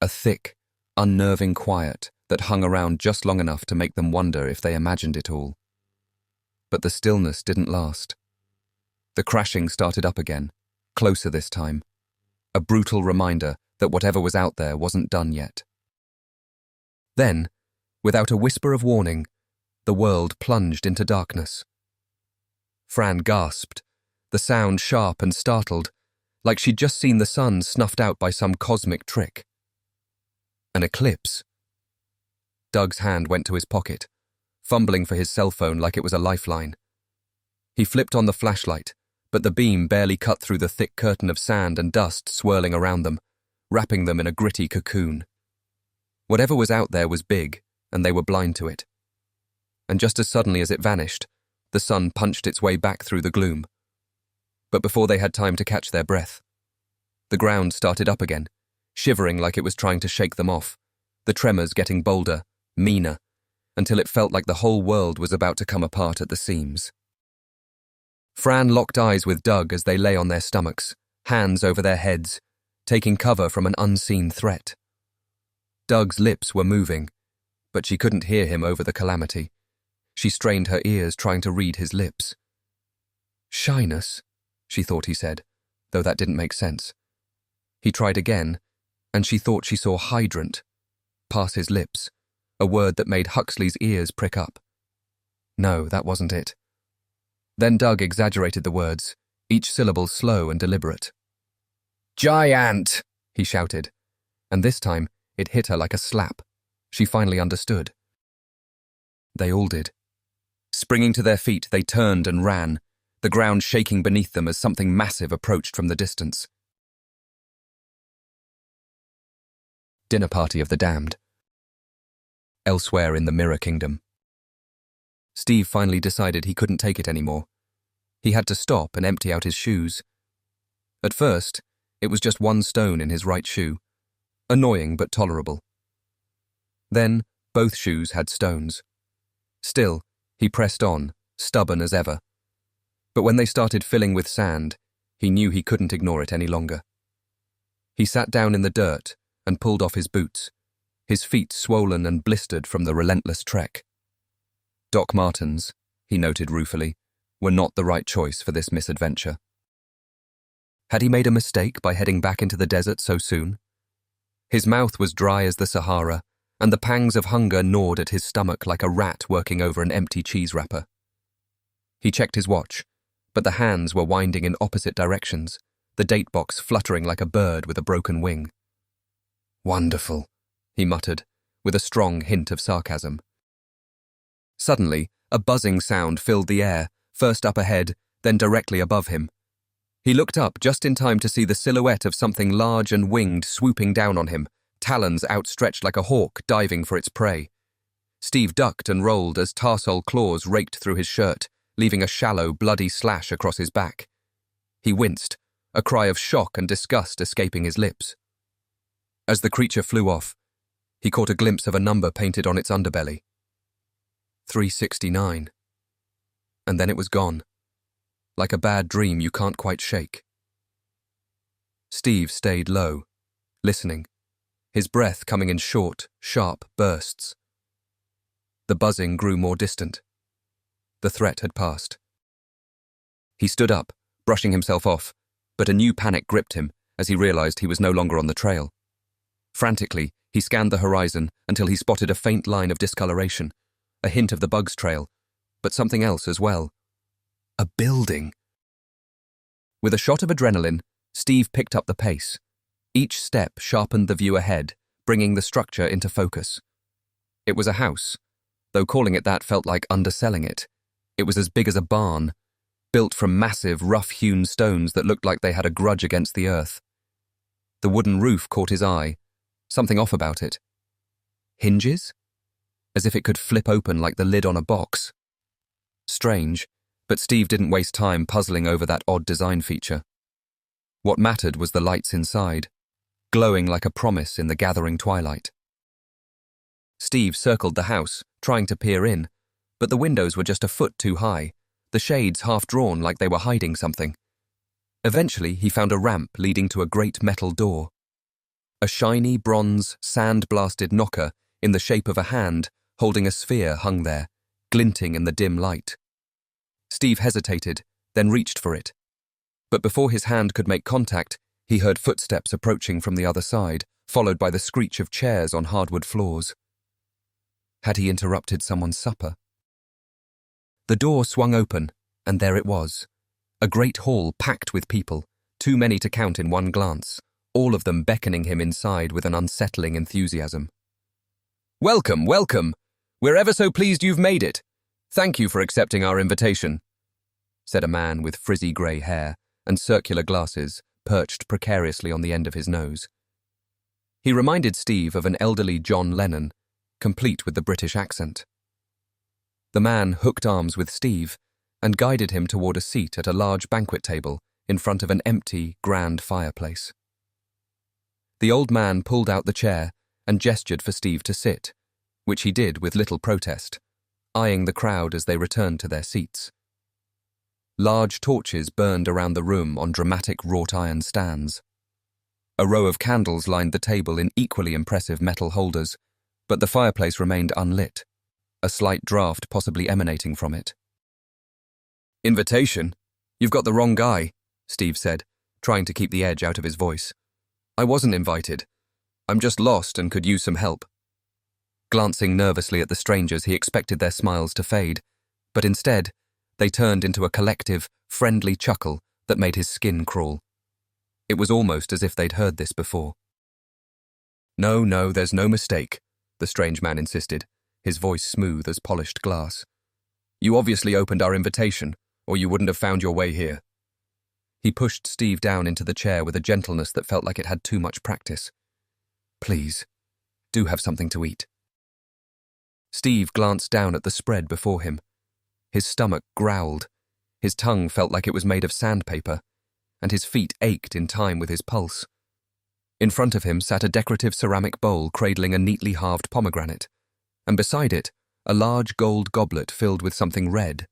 S1: A thick, unnerving quiet that hung around just long enough to make them wonder if they imagined it all. But the stillness didn't last. The crashing started up again, closer this time, a brutal reminder that whatever was out there wasn't done yet. Then, without a whisper of warning, the world plunged into darkness. Fran gasped, the sound sharp and startled, like she'd just seen the sun snuffed out by some cosmic trick. An eclipse. Doug's hand went to his pocket, fumbling for his cell phone like it was a lifeline. He flipped on the flashlight, but the beam barely cut through the thick curtain of sand and dust swirling around them, wrapping them in a gritty cocoon. Whatever was out there was big, and they were blind to it. And just as suddenly as it vanished, the sun punched its way back through the gloom. But before they had time to catch their breath, the ground started up again, shivering like it was trying to shake them off, the tremors getting bolder, meaner, until it felt like the whole world was about to come apart at the seams. Fran locked eyes with Doug as they lay on their stomachs, hands over their heads, taking cover from an unseen threat. Doug's lips were moving, but she couldn't hear him over the calamity. She strained her ears trying to read his lips. Shyness, she thought he said, though that didn't make sense. He tried again, and she thought she saw hydrant pass his lips, a word that made Huxley's ears prick up. No, that wasn't it. Then Doug exaggerated the words, each syllable slow and deliberate. Giant, he shouted, and this time it hit her like a slap. She finally understood. They all did. Springing to their feet, they turned and ran, the ground shaking beneath them as something massive approached from the distance. Dinner party of the damned. Elsewhere in the Mirror Kingdom. Steve finally decided he couldn't take it anymore. He had to stop and empty out his shoes. At first, it was just one stone in his right shoe. Annoying but tolerable. Then, both shoes had stones. Still, he pressed on, stubborn as ever. But when they started filling with sand, he knew he couldn't ignore it any longer. He sat down in the dirt and pulled off his boots, his feet swollen and blistered from the relentless trek. Doc Martens, he noted ruefully, were not the right choice for this misadventure. Had he made a mistake by heading back into the desert so soon? His mouth was dry as the Sahara, and the pangs of hunger gnawed at his stomach like a rat working over an empty cheese wrapper. He checked his watch, but the hands were winding in opposite directions, the date box fluttering like a bird with a broken wing. Wonderful, he muttered, with a strong hint of sarcasm. Suddenly, a buzzing sound filled the air, first up ahead, then directly above him. He looked up just in time to see the silhouette of something large and winged swooping down on him, talons outstretched like a hawk diving for its prey. Steve ducked and rolled as tarsal claws raked through his shirt, leaving a shallow, bloody slash across his back. He winced, a cry of shock and disgust escaping his lips. As the creature flew off, he caught a glimpse of a number painted on its underbelly. 369. And then it was gone, like a bad dream you can't quite shake. Steve stayed low, listening, his breath coming in short, sharp bursts. The buzzing grew more distant. The threat had passed. He stood up, brushing himself off, but a new panic gripped him as he realized he was no longer on the trail. Frantically, he scanned the horizon until he spotted a faint line of discoloration, a hint of the bug's trail, but something else as well. A building. With a shot of adrenaline, Steve picked up the pace. Each step sharpened the view ahead, bringing the structure into focus. It was a house, though calling it that felt like underselling it. It was as big as a barn, built from massive, rough-hewn stones that looked like they had a grudge against the earth. The wooden roof caught his eye, something off about it. Hinges? As if it could flip open like the lid on a box. Strange, but Steve didn't waste time puzzling over that odd design feature. What mattered was the lights inside, glowing like a promise in the gathering twilight. Steve circled the house, trying to peer in, but the windows were just a foot too high, the shades half drawn like they were hiding something. Eventually, he found a ramp leading to a great metal door. A shiny bronze, sand-blasted knocker in the shape of a hand holding a sphere hung there, glinting in the dim light. Steve hesitated, then reached for it. But before his hand could make contact, he heard footsteps approaching from the other side, followed by the screech of chairs on hardwood floors. Had he interrupted someone's supper? The door swung open, and there it was. A great hall packed with people, too many to count in one glance, all of them beckoning him inside with an unsettling enthusiasm. "Welcome, welcome! We're ever so pleased you've made it. Thank you for accepting our invitation," said a man with frizzy grey hair and circular glasses perched precariously on the end of his nose. He reminded Steve of an elderly John Lennon, complete with the British accent. The man hooked arms with Steve and guided him toward a seat at a large banquet table in front of an empty, grand fireplace. The old man pulled out the chair and gestured for Steve to sit, which he did with little protest, eyeing the crowd as they returned to their seats. Large torches burned around the room on dramatic wrought iron stands. A row of candles lined the table in equally impressive metal holders, but the fireplace remained unlit, a slight draft possibly emanating from it. "Invitation? You've got the wrong guy," Steve said, trying to keep the edge out of his voice. "I wasn't invited. I'm just lost and could use some help." Glancing nervously at the strangers, he expected their smiles to fade, but instead, they turned into a collective, friendly chuckle that made his skin crawl. It was almost as if they'd heard this before. No, there's no mistake," the strange man insisted, his voice smooth as polished glass. "You obviously opened our invitation, or you wouldn't have found your way here." He pushed Steve down into the chair with a gentleness that felt like it had too much practice. "Please, do have something to eat." Steve glanced down at the spread before him. His stomach growled, his tongue felt like it was made of sandpaper, and his feet ached in time with his pulse. In front of him sat a decorative ceramic bowl cradling a neatly halved pomegranate, and beside it, a large gold goblet filled with something red,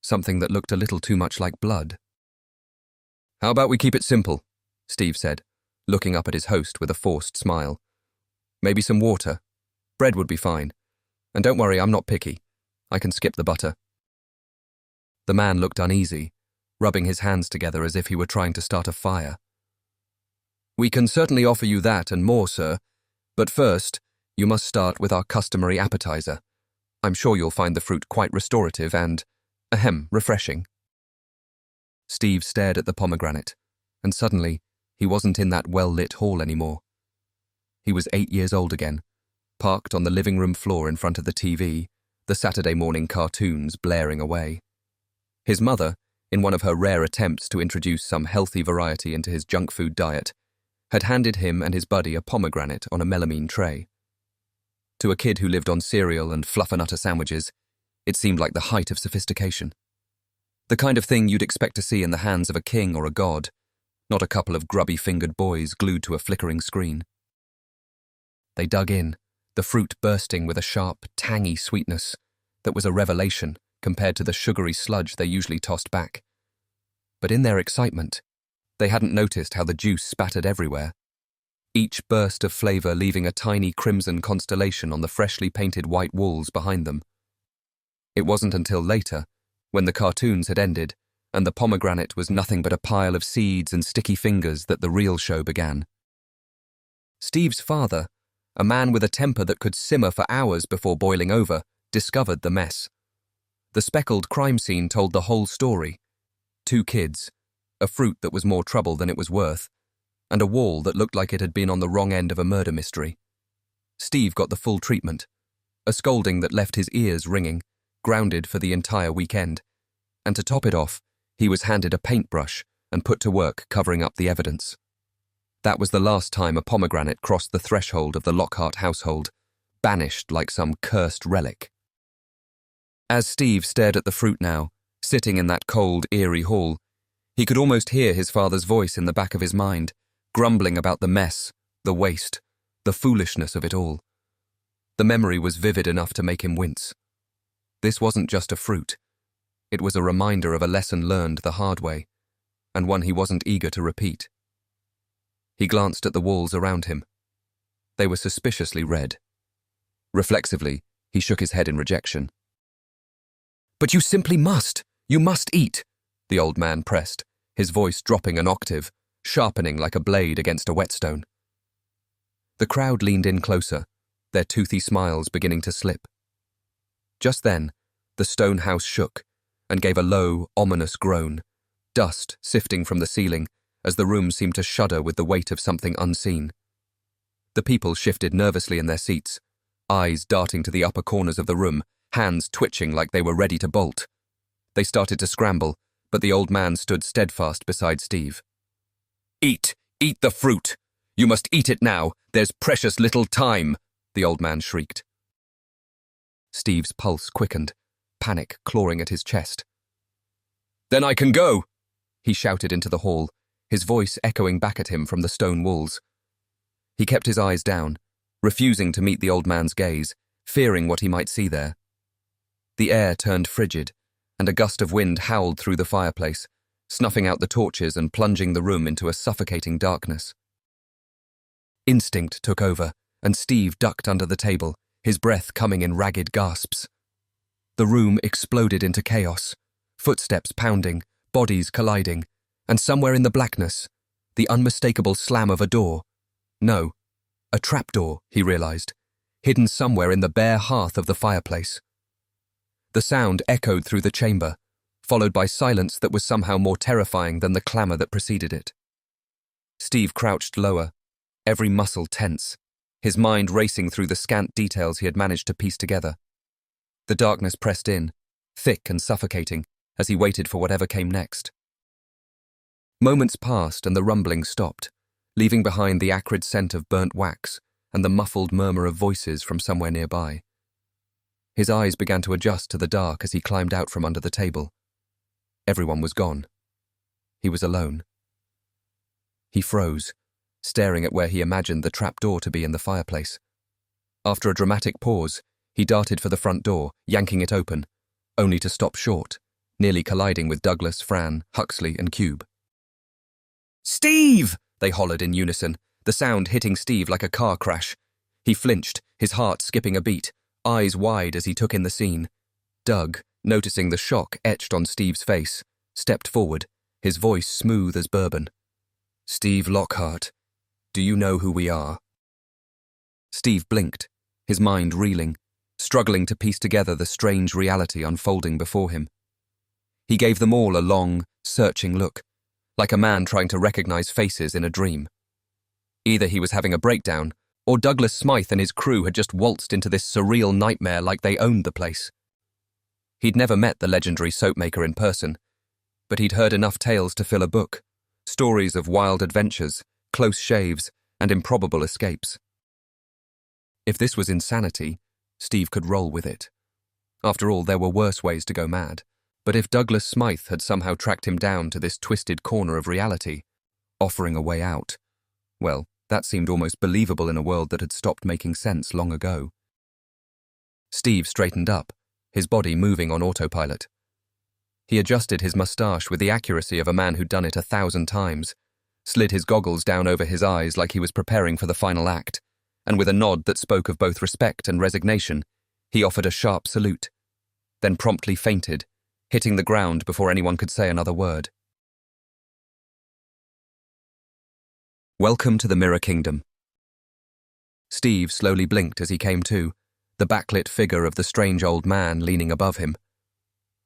S1: something that looked a little too much like blood. "How about we keep it simple?" Steve said, looking up at his host with a forced smile. "Maybe some water. Bread would be fine. And don't worry, I'm not picky. I can skip the butter." The man looked uneasy, rubbing his hands together as if he were trying to start a fire. "We can certainly offer you that and more, sir, but first, you must start with our customary appetizer. I'm sure you'll find the fruit quite restorative and, refreshing." Steve stared at the pomegranate, and suddenly, he wasn't in that well-lit hall anymore. He was 8 years old again, parked on the living room floor in front of the TV, the Saturday morning cartoons blaring away. His mother, in one of her rare attempts to introduce some healthy variety into his junk food diet, had handed him and his buddy a pomegranate on a melamine tray. To a kid who lived on cereal and fluffernutter sandwiches, it seemed like the height of sophistication. The kind of thing you'd expect to see in the hands of a king or a god, not a couple of grubby-fingered boys glued to a flickering screen. They dug in, the fruit bursting with a sharp, tangy sweetness that was a revelation compared to the sugary sludge they usually tossed back. But in their excitement, they hadn't noticed how the juice spattered everywhere, each burst of flavor leaving a tiny crimson constellation on the freshly painted white walls behind them. It wasn't until later, when the cartoons had ended and the pomegranate was nothing but a pile of seeds and sticky fingers, that the real show began. Steve's father, a man with a temper that could simmer for hours before boiling over, discovered the mess. The speckled crime scene told the whole story. 2 kids, a fruit that was more trouble than it was worth, and a wall that looked like it had been on the wrong end of a murder mystery. Steve got the full treatment, a scolding that left his ears ringing, grounded for the entire weekend, and to top it off, he was handed a paintbrush and put to work covering up the evidence. That was the last time a pomegranate crossed the threshold of the Lockhart household, banished like some cursed relic. As Steve stared at the fruit now, sitting in that cold, eerie hall, he could almost hear his father's voice in the back of his mind, grumbling about the mess, the waste, the foolishness of it all. The memory was vivid enough to make him wince. This wasn't just a fruit. It was a reminder of a lesson learned the hard way, and one he wasn't eager to repeat. He glanced at the walls around him. They were suspiciously red. Reflexively, he shook his head in rejection. "But you simply must! You must eat!" the old man pressed, his voice dropping an octave, sharpening like a blade against a whetstone. The crowd leaned in closer, their toothy smiles beginning to slip. Just then, the stone house shook and gave a low, ominous groan, dust sifting from the ceiling as the room seemed to shudder with the weight of something unseen. The people shifted nervously in their seats, eyes darting to the upper corners of the room, hands twitching like they were ready to bolt. They started to scramble, but the old man stood steadfast beside Steve. "Eat! Eat the fruit! You must eat it now! There's precious little time!" the old man shrieked. Steve's pulse quickened, panic clawing at his chest. "Then I can go!" he shouted into the hall, his voice echoing back at him from the stone walls. He kept his eyes down, refusing to meet the old man's gaze, fearing what he might see there. The air turned frigid, and a gust of wind howled through the fireplace, snuffing out the torches and plunging the room into a suffocating darkness. Instinct took over, and Steve ducked under the table, his breath coming in ragged gasps. The room exploded into chaos, footsteps pounding, bodies colliding, and somewhere in the blackness, the unmistakable slam of a door. No, a trapdoor, he realized, hidden somewhere in the bare hearth of the fireplace. The sound echoed through the chamber, followed by silence that was somehow more terrifying than the clamor that preceded it. Steve crouched lower, every muscle tense, his mind racing through the scant details he had managed to piece together. The darkness pressed in, thick and suffocating, as he waited for whatever came next. Moments passed and the rumbling stopped, leaving behind the acrid scent of burnt wax and the muffled murmur of voices from somewhere nearby. His eyes began to adjust to the dark as he climbed out from under the table. Everyone was gone. He was alone. He froze, staring at where he imagined the trapdoor to be in the fireplace. After a dramatic pause, he darted for the front door, yanking it open, only to stop short, nearly colliding with Douglas, Fran, Huxley, and Cube. "Steve!" they hollered in unison, the sound hitting Steve like a car crash. He flinched, his heart skipping a beat, eyes wide as he took in the scene. Doug, noticing the shock etched on Steve's face, stepped forward, his voice smooth as bourbon. "Steve Lockhart, do you know who we are?" Steve blinked, his mind reeling, struggling to piece together the strange reality unfolding before him. He gave them all a long, searching look, like a man trying to recognize faces in a dream. Either he was having a breakdown, or Douglas Smythe and his crew had just waltzed into this surreal nightmare like they owned the place. He'd never met the legendary soapmaker in person, but he'd heard enough tales to fill a book, stories of wild adventures, close shaves, and improbable escapes. If this was insanity, Steve could roll with it. After all, there were worse ways to go mad. But if Douglas Smythe had somehow tracked him down to this twisted corner of reality, offering a way out, well, that seemed almost believable in a world that had stopped making sense long ago. Steve straightened up, his body moving on autopilot. He adjusted his mustache with the accuracy of a man who'd done it 1,000 times, slid his goggles down over his eyes like he was preparing for the final act, and with a nod that spoke of both respect and resignation, he offered a sharp salute, then promptly fainted, hitting the ground before anyone could say another word. Welcome to the Mirror Kingdom. Steve slowly blinked as he came to, the backlit figure of the strange old man leaning above him.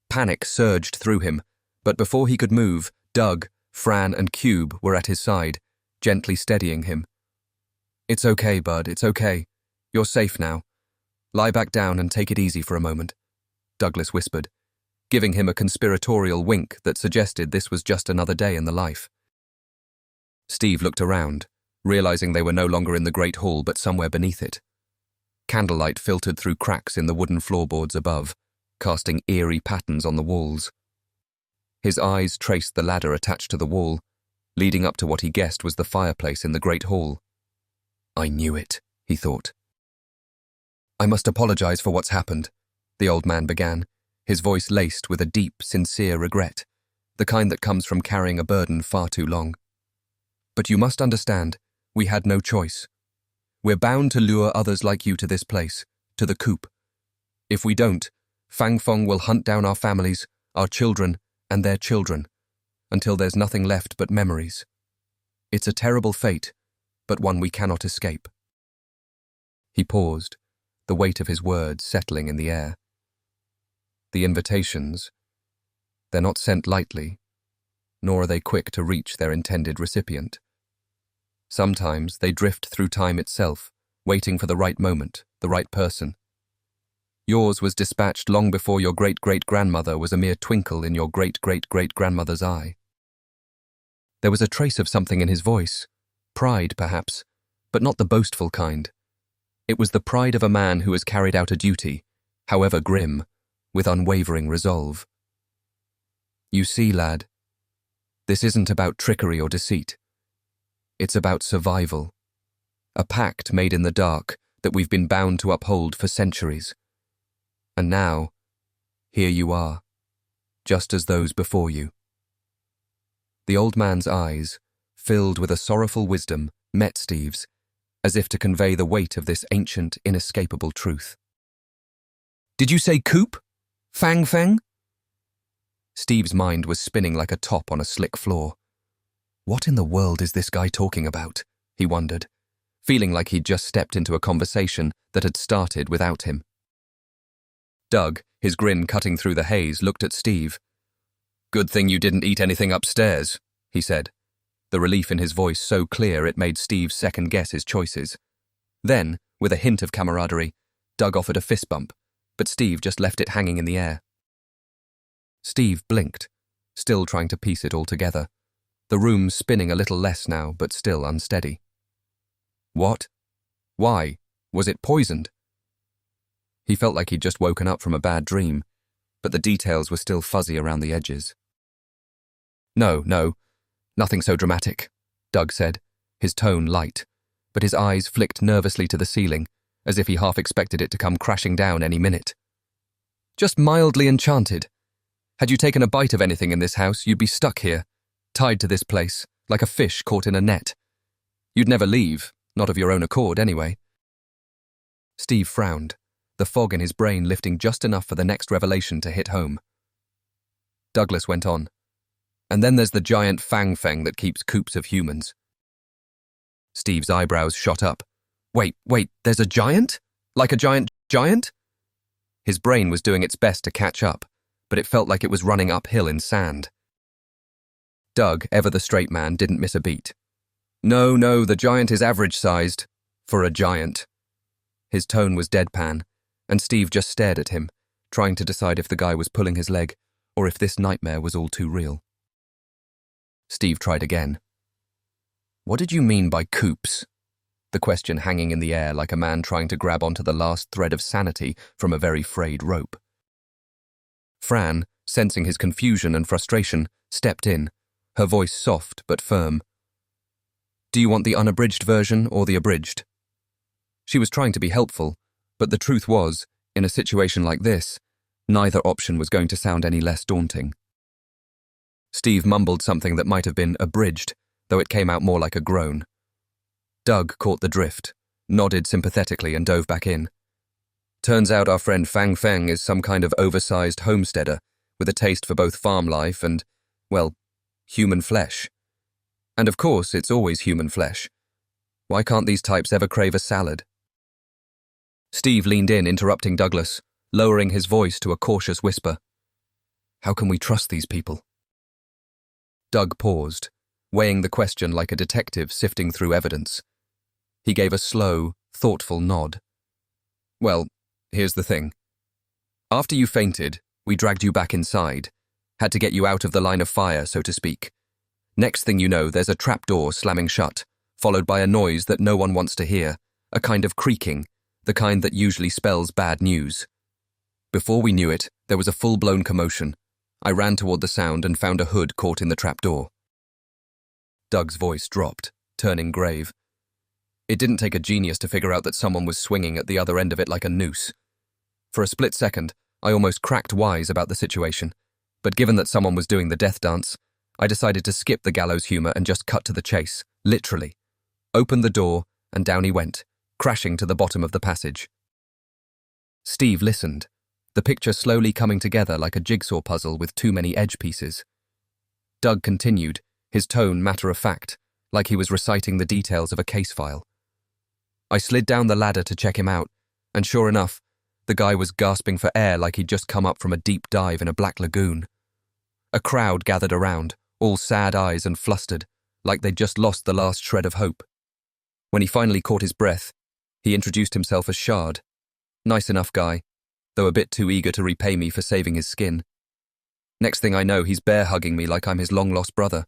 S1: Panic surged through him, but before he could move, Doug, Fran, and Cube were at his side, gently steadying him. "It's okay, bud, it's okay. You're safe now. Lie back down and take it easy for a moment," Douglas whispered, giving him a conspiratorial wink that suggested this was just another day in the life. Steve looked around, realizing they were no longer in the great hall but somewhere beneath it. Candlelight filtered through cracks in the wooden floorboards above, casting eerie patterns on the walls. His eyes traced the ladder attached to the wall, leading up to what he guessed was the fireplace in the great hall. "I knew it," he thought. "I must apologize for what's happened," the old man began, his voice laced with a deep, sincere regret, the kind that comes from carrying a burden far too long. "But you must understand, we had no choice. We're bound to lure others like you to this place, to the coop. If we don't, Fang Fong will hunt down our families, our children, and their children, until there's nothing left but memories. It's a terrible fate, but one we cannot escape." He paused, the weight of his words settling in the air. The invitations, they're not sent lightly, nor are they quick to reach their intended recipient. Sometimes they drift through time itself, waiting for the right moment, the right person. Yours was dispatched long before your great-great-grandmother was a mere twinkle in your great-great-great-grandmother's eye. There was a trace of something in his voice, pride perhaps, but not the boastful kind. It was the pride of a man who has carried out a duty, however grim, with unwavering resolve. "You see, lad, this isn't about trickery or deceit. It's about survival. A pact made in the dark, that we've been bound to uphold for centuries. And now, here you are, just as those before you. The old man's eyes, filled with a sorrowful wisdom, met Steve's, as if to convey the weight of this ancient, inescapable truth. Did you say coop? Fang Feng? Steve's mind was spinning like a top on a slick floor. What in the world is this guy talking about? He wondered, feeling like he'd just stepped into a conversation that had started without him. Doug, his grin cutting through the haze, looked at Steve. Good thing you didn't eat anything upstairs, he said, the relief in his voice so clear it made Steve second-guess his choices. Then, with a hint of camaraderie, Doug offered a fist bump, but Steve just left it hanging in the air. Steve blinked, still trying to piece it all together, the room spinning a little less now, but still unsteady. What? Why? Was it poisoned? He felt like he'd just woken up from a bad dream, but the details were still fuzzy around the edges. No, nothing so dramatic, Doug said, his tone light, but his eyes flicked nervously to the ceiling, as if he half expected it to come crashing down any minute. Just mildly enchanted. Had you taken a bite of anything in this house, you'd be stuck here, tied to this place, like a fish caught in a net. You'd never leave, not of your own accord anyway. Steve frowned, the fog in his brain lifting just enough for the next revelation to hit home. Douglas went on. And then there's the giant Fang Feng that keeps coops of humans. Steve's eyebrows shot up. Wait, there's a giant? Like a giant? His brain was doing its best to catch up, but it felt like it was running uphill in sand. Doug, ever the straight man, didn't miss a beat. No, the giant is average-sized. For a giant. His tone was deadpan, and Steve just stared at him, trying to decide if the guy was pulling his leg or if this nightmare was all too real. Steve tried again. What did you mean by coops? The question hanging in the air like a man trying to grab onto the last thread of sanity from a very frayed rope. Fran, sensing his confusion and frustration, stepped in, her voice soft but firm. Do you want the unabridged version or the abridged? She was trying to be helpful, but the truth was, in a situation like this, neither option was going to sound any less daunting. Steve mumbled something that might have been abridged, though it came out more like a groan. Doug caught the drift, nodded sympathetically and dove back in. Turns out our friend Fang Feng is some kind of oversized homesteader with a taste for both farm life and, well, human flesh. And of course, it's always human flesh. Why can't these types ever crave a salad? Steve leaned in, interrupting Douglas, lowering his voice to a cautious whisper. How can we trust these people? Doug paused, weighing the question like a detective sifting through evidence. He gave a slow, thoughtful nod. Well, here's the thing. After you fainted, we dragged you back inside, had to get you out of the line of fire, so to speak. Next thing you know, there's a trapdoor slamming shut, followed by a noise that no one wants to hear, a kind of creaking, the kind that usually spells bad news. Before we knew it, there was a full-blown commotion. I ran toward the sound and found a hood caught in the trapdoor. Doug's voice dropped, turning grave. It didn't take a genius to figure out that someone was swinging at the other end of it like a noose. For a split second, I almost cracked wise about the situation, but given that someone was doing the death dance, I decided to skip the gallows humor and just cut to the chase, literally. Opened the door, and down he went, crashing to the bottom of the passage. Steve listened, the picture slowly coming together like a jigsaw puzzle with too many edge pieces. Doug continued, his tone matter-of-fact, like he was reciting the details of a case file. I slid down the ladder to check him out, and sure enough, the guy was gasping for air like he'd just come up from a deep dive in a black lagoon. A crowd gathered around, all sad eyes and flustered, like they'd just lost the last shred of hope. When he finally caught his breath, he introduced himself as Shard. Nice enough guy, though a bit too eager to repay me for saving his skin. Next thing I know, he's bear-hugging me like I'm his long-lost brother.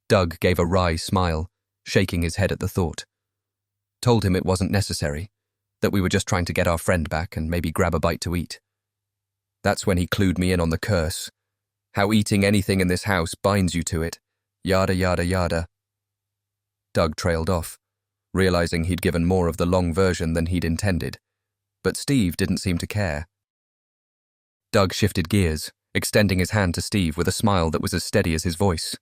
S1: Doug gave a wry smile, shaking his head at the thought. Told him it wasn't necessary, that we were just trying to get our friend back and maybe grab a bite to eat. That's when he clued me in on the curse. How eating anything in this house binds you to it. Yada, yada, yada. Doug trailed off, realizing he'd given more of the long version than he'd intended. But Steve didn't seem to care. Doug shifted gears, extending his hand to Steve with a smile that was as steady as his voice.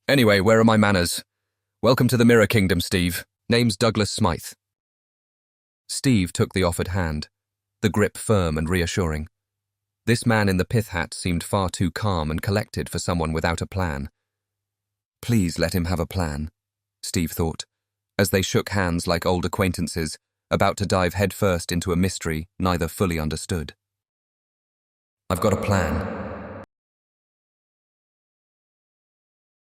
S1: Anyway, where are my manners? Welcome to the Mirror Kingdom, Steve. Name's Douglas Smythe. Steve took the offered hand, the grip firm and reassuring. This man in the pith hat seemed far too calm and collected for someone without a plan. Please let him have a plan, Steve thought, as they shook hands like old acquaintances, about to dive headfirst into a mystery neither fully understood. I've got a plan,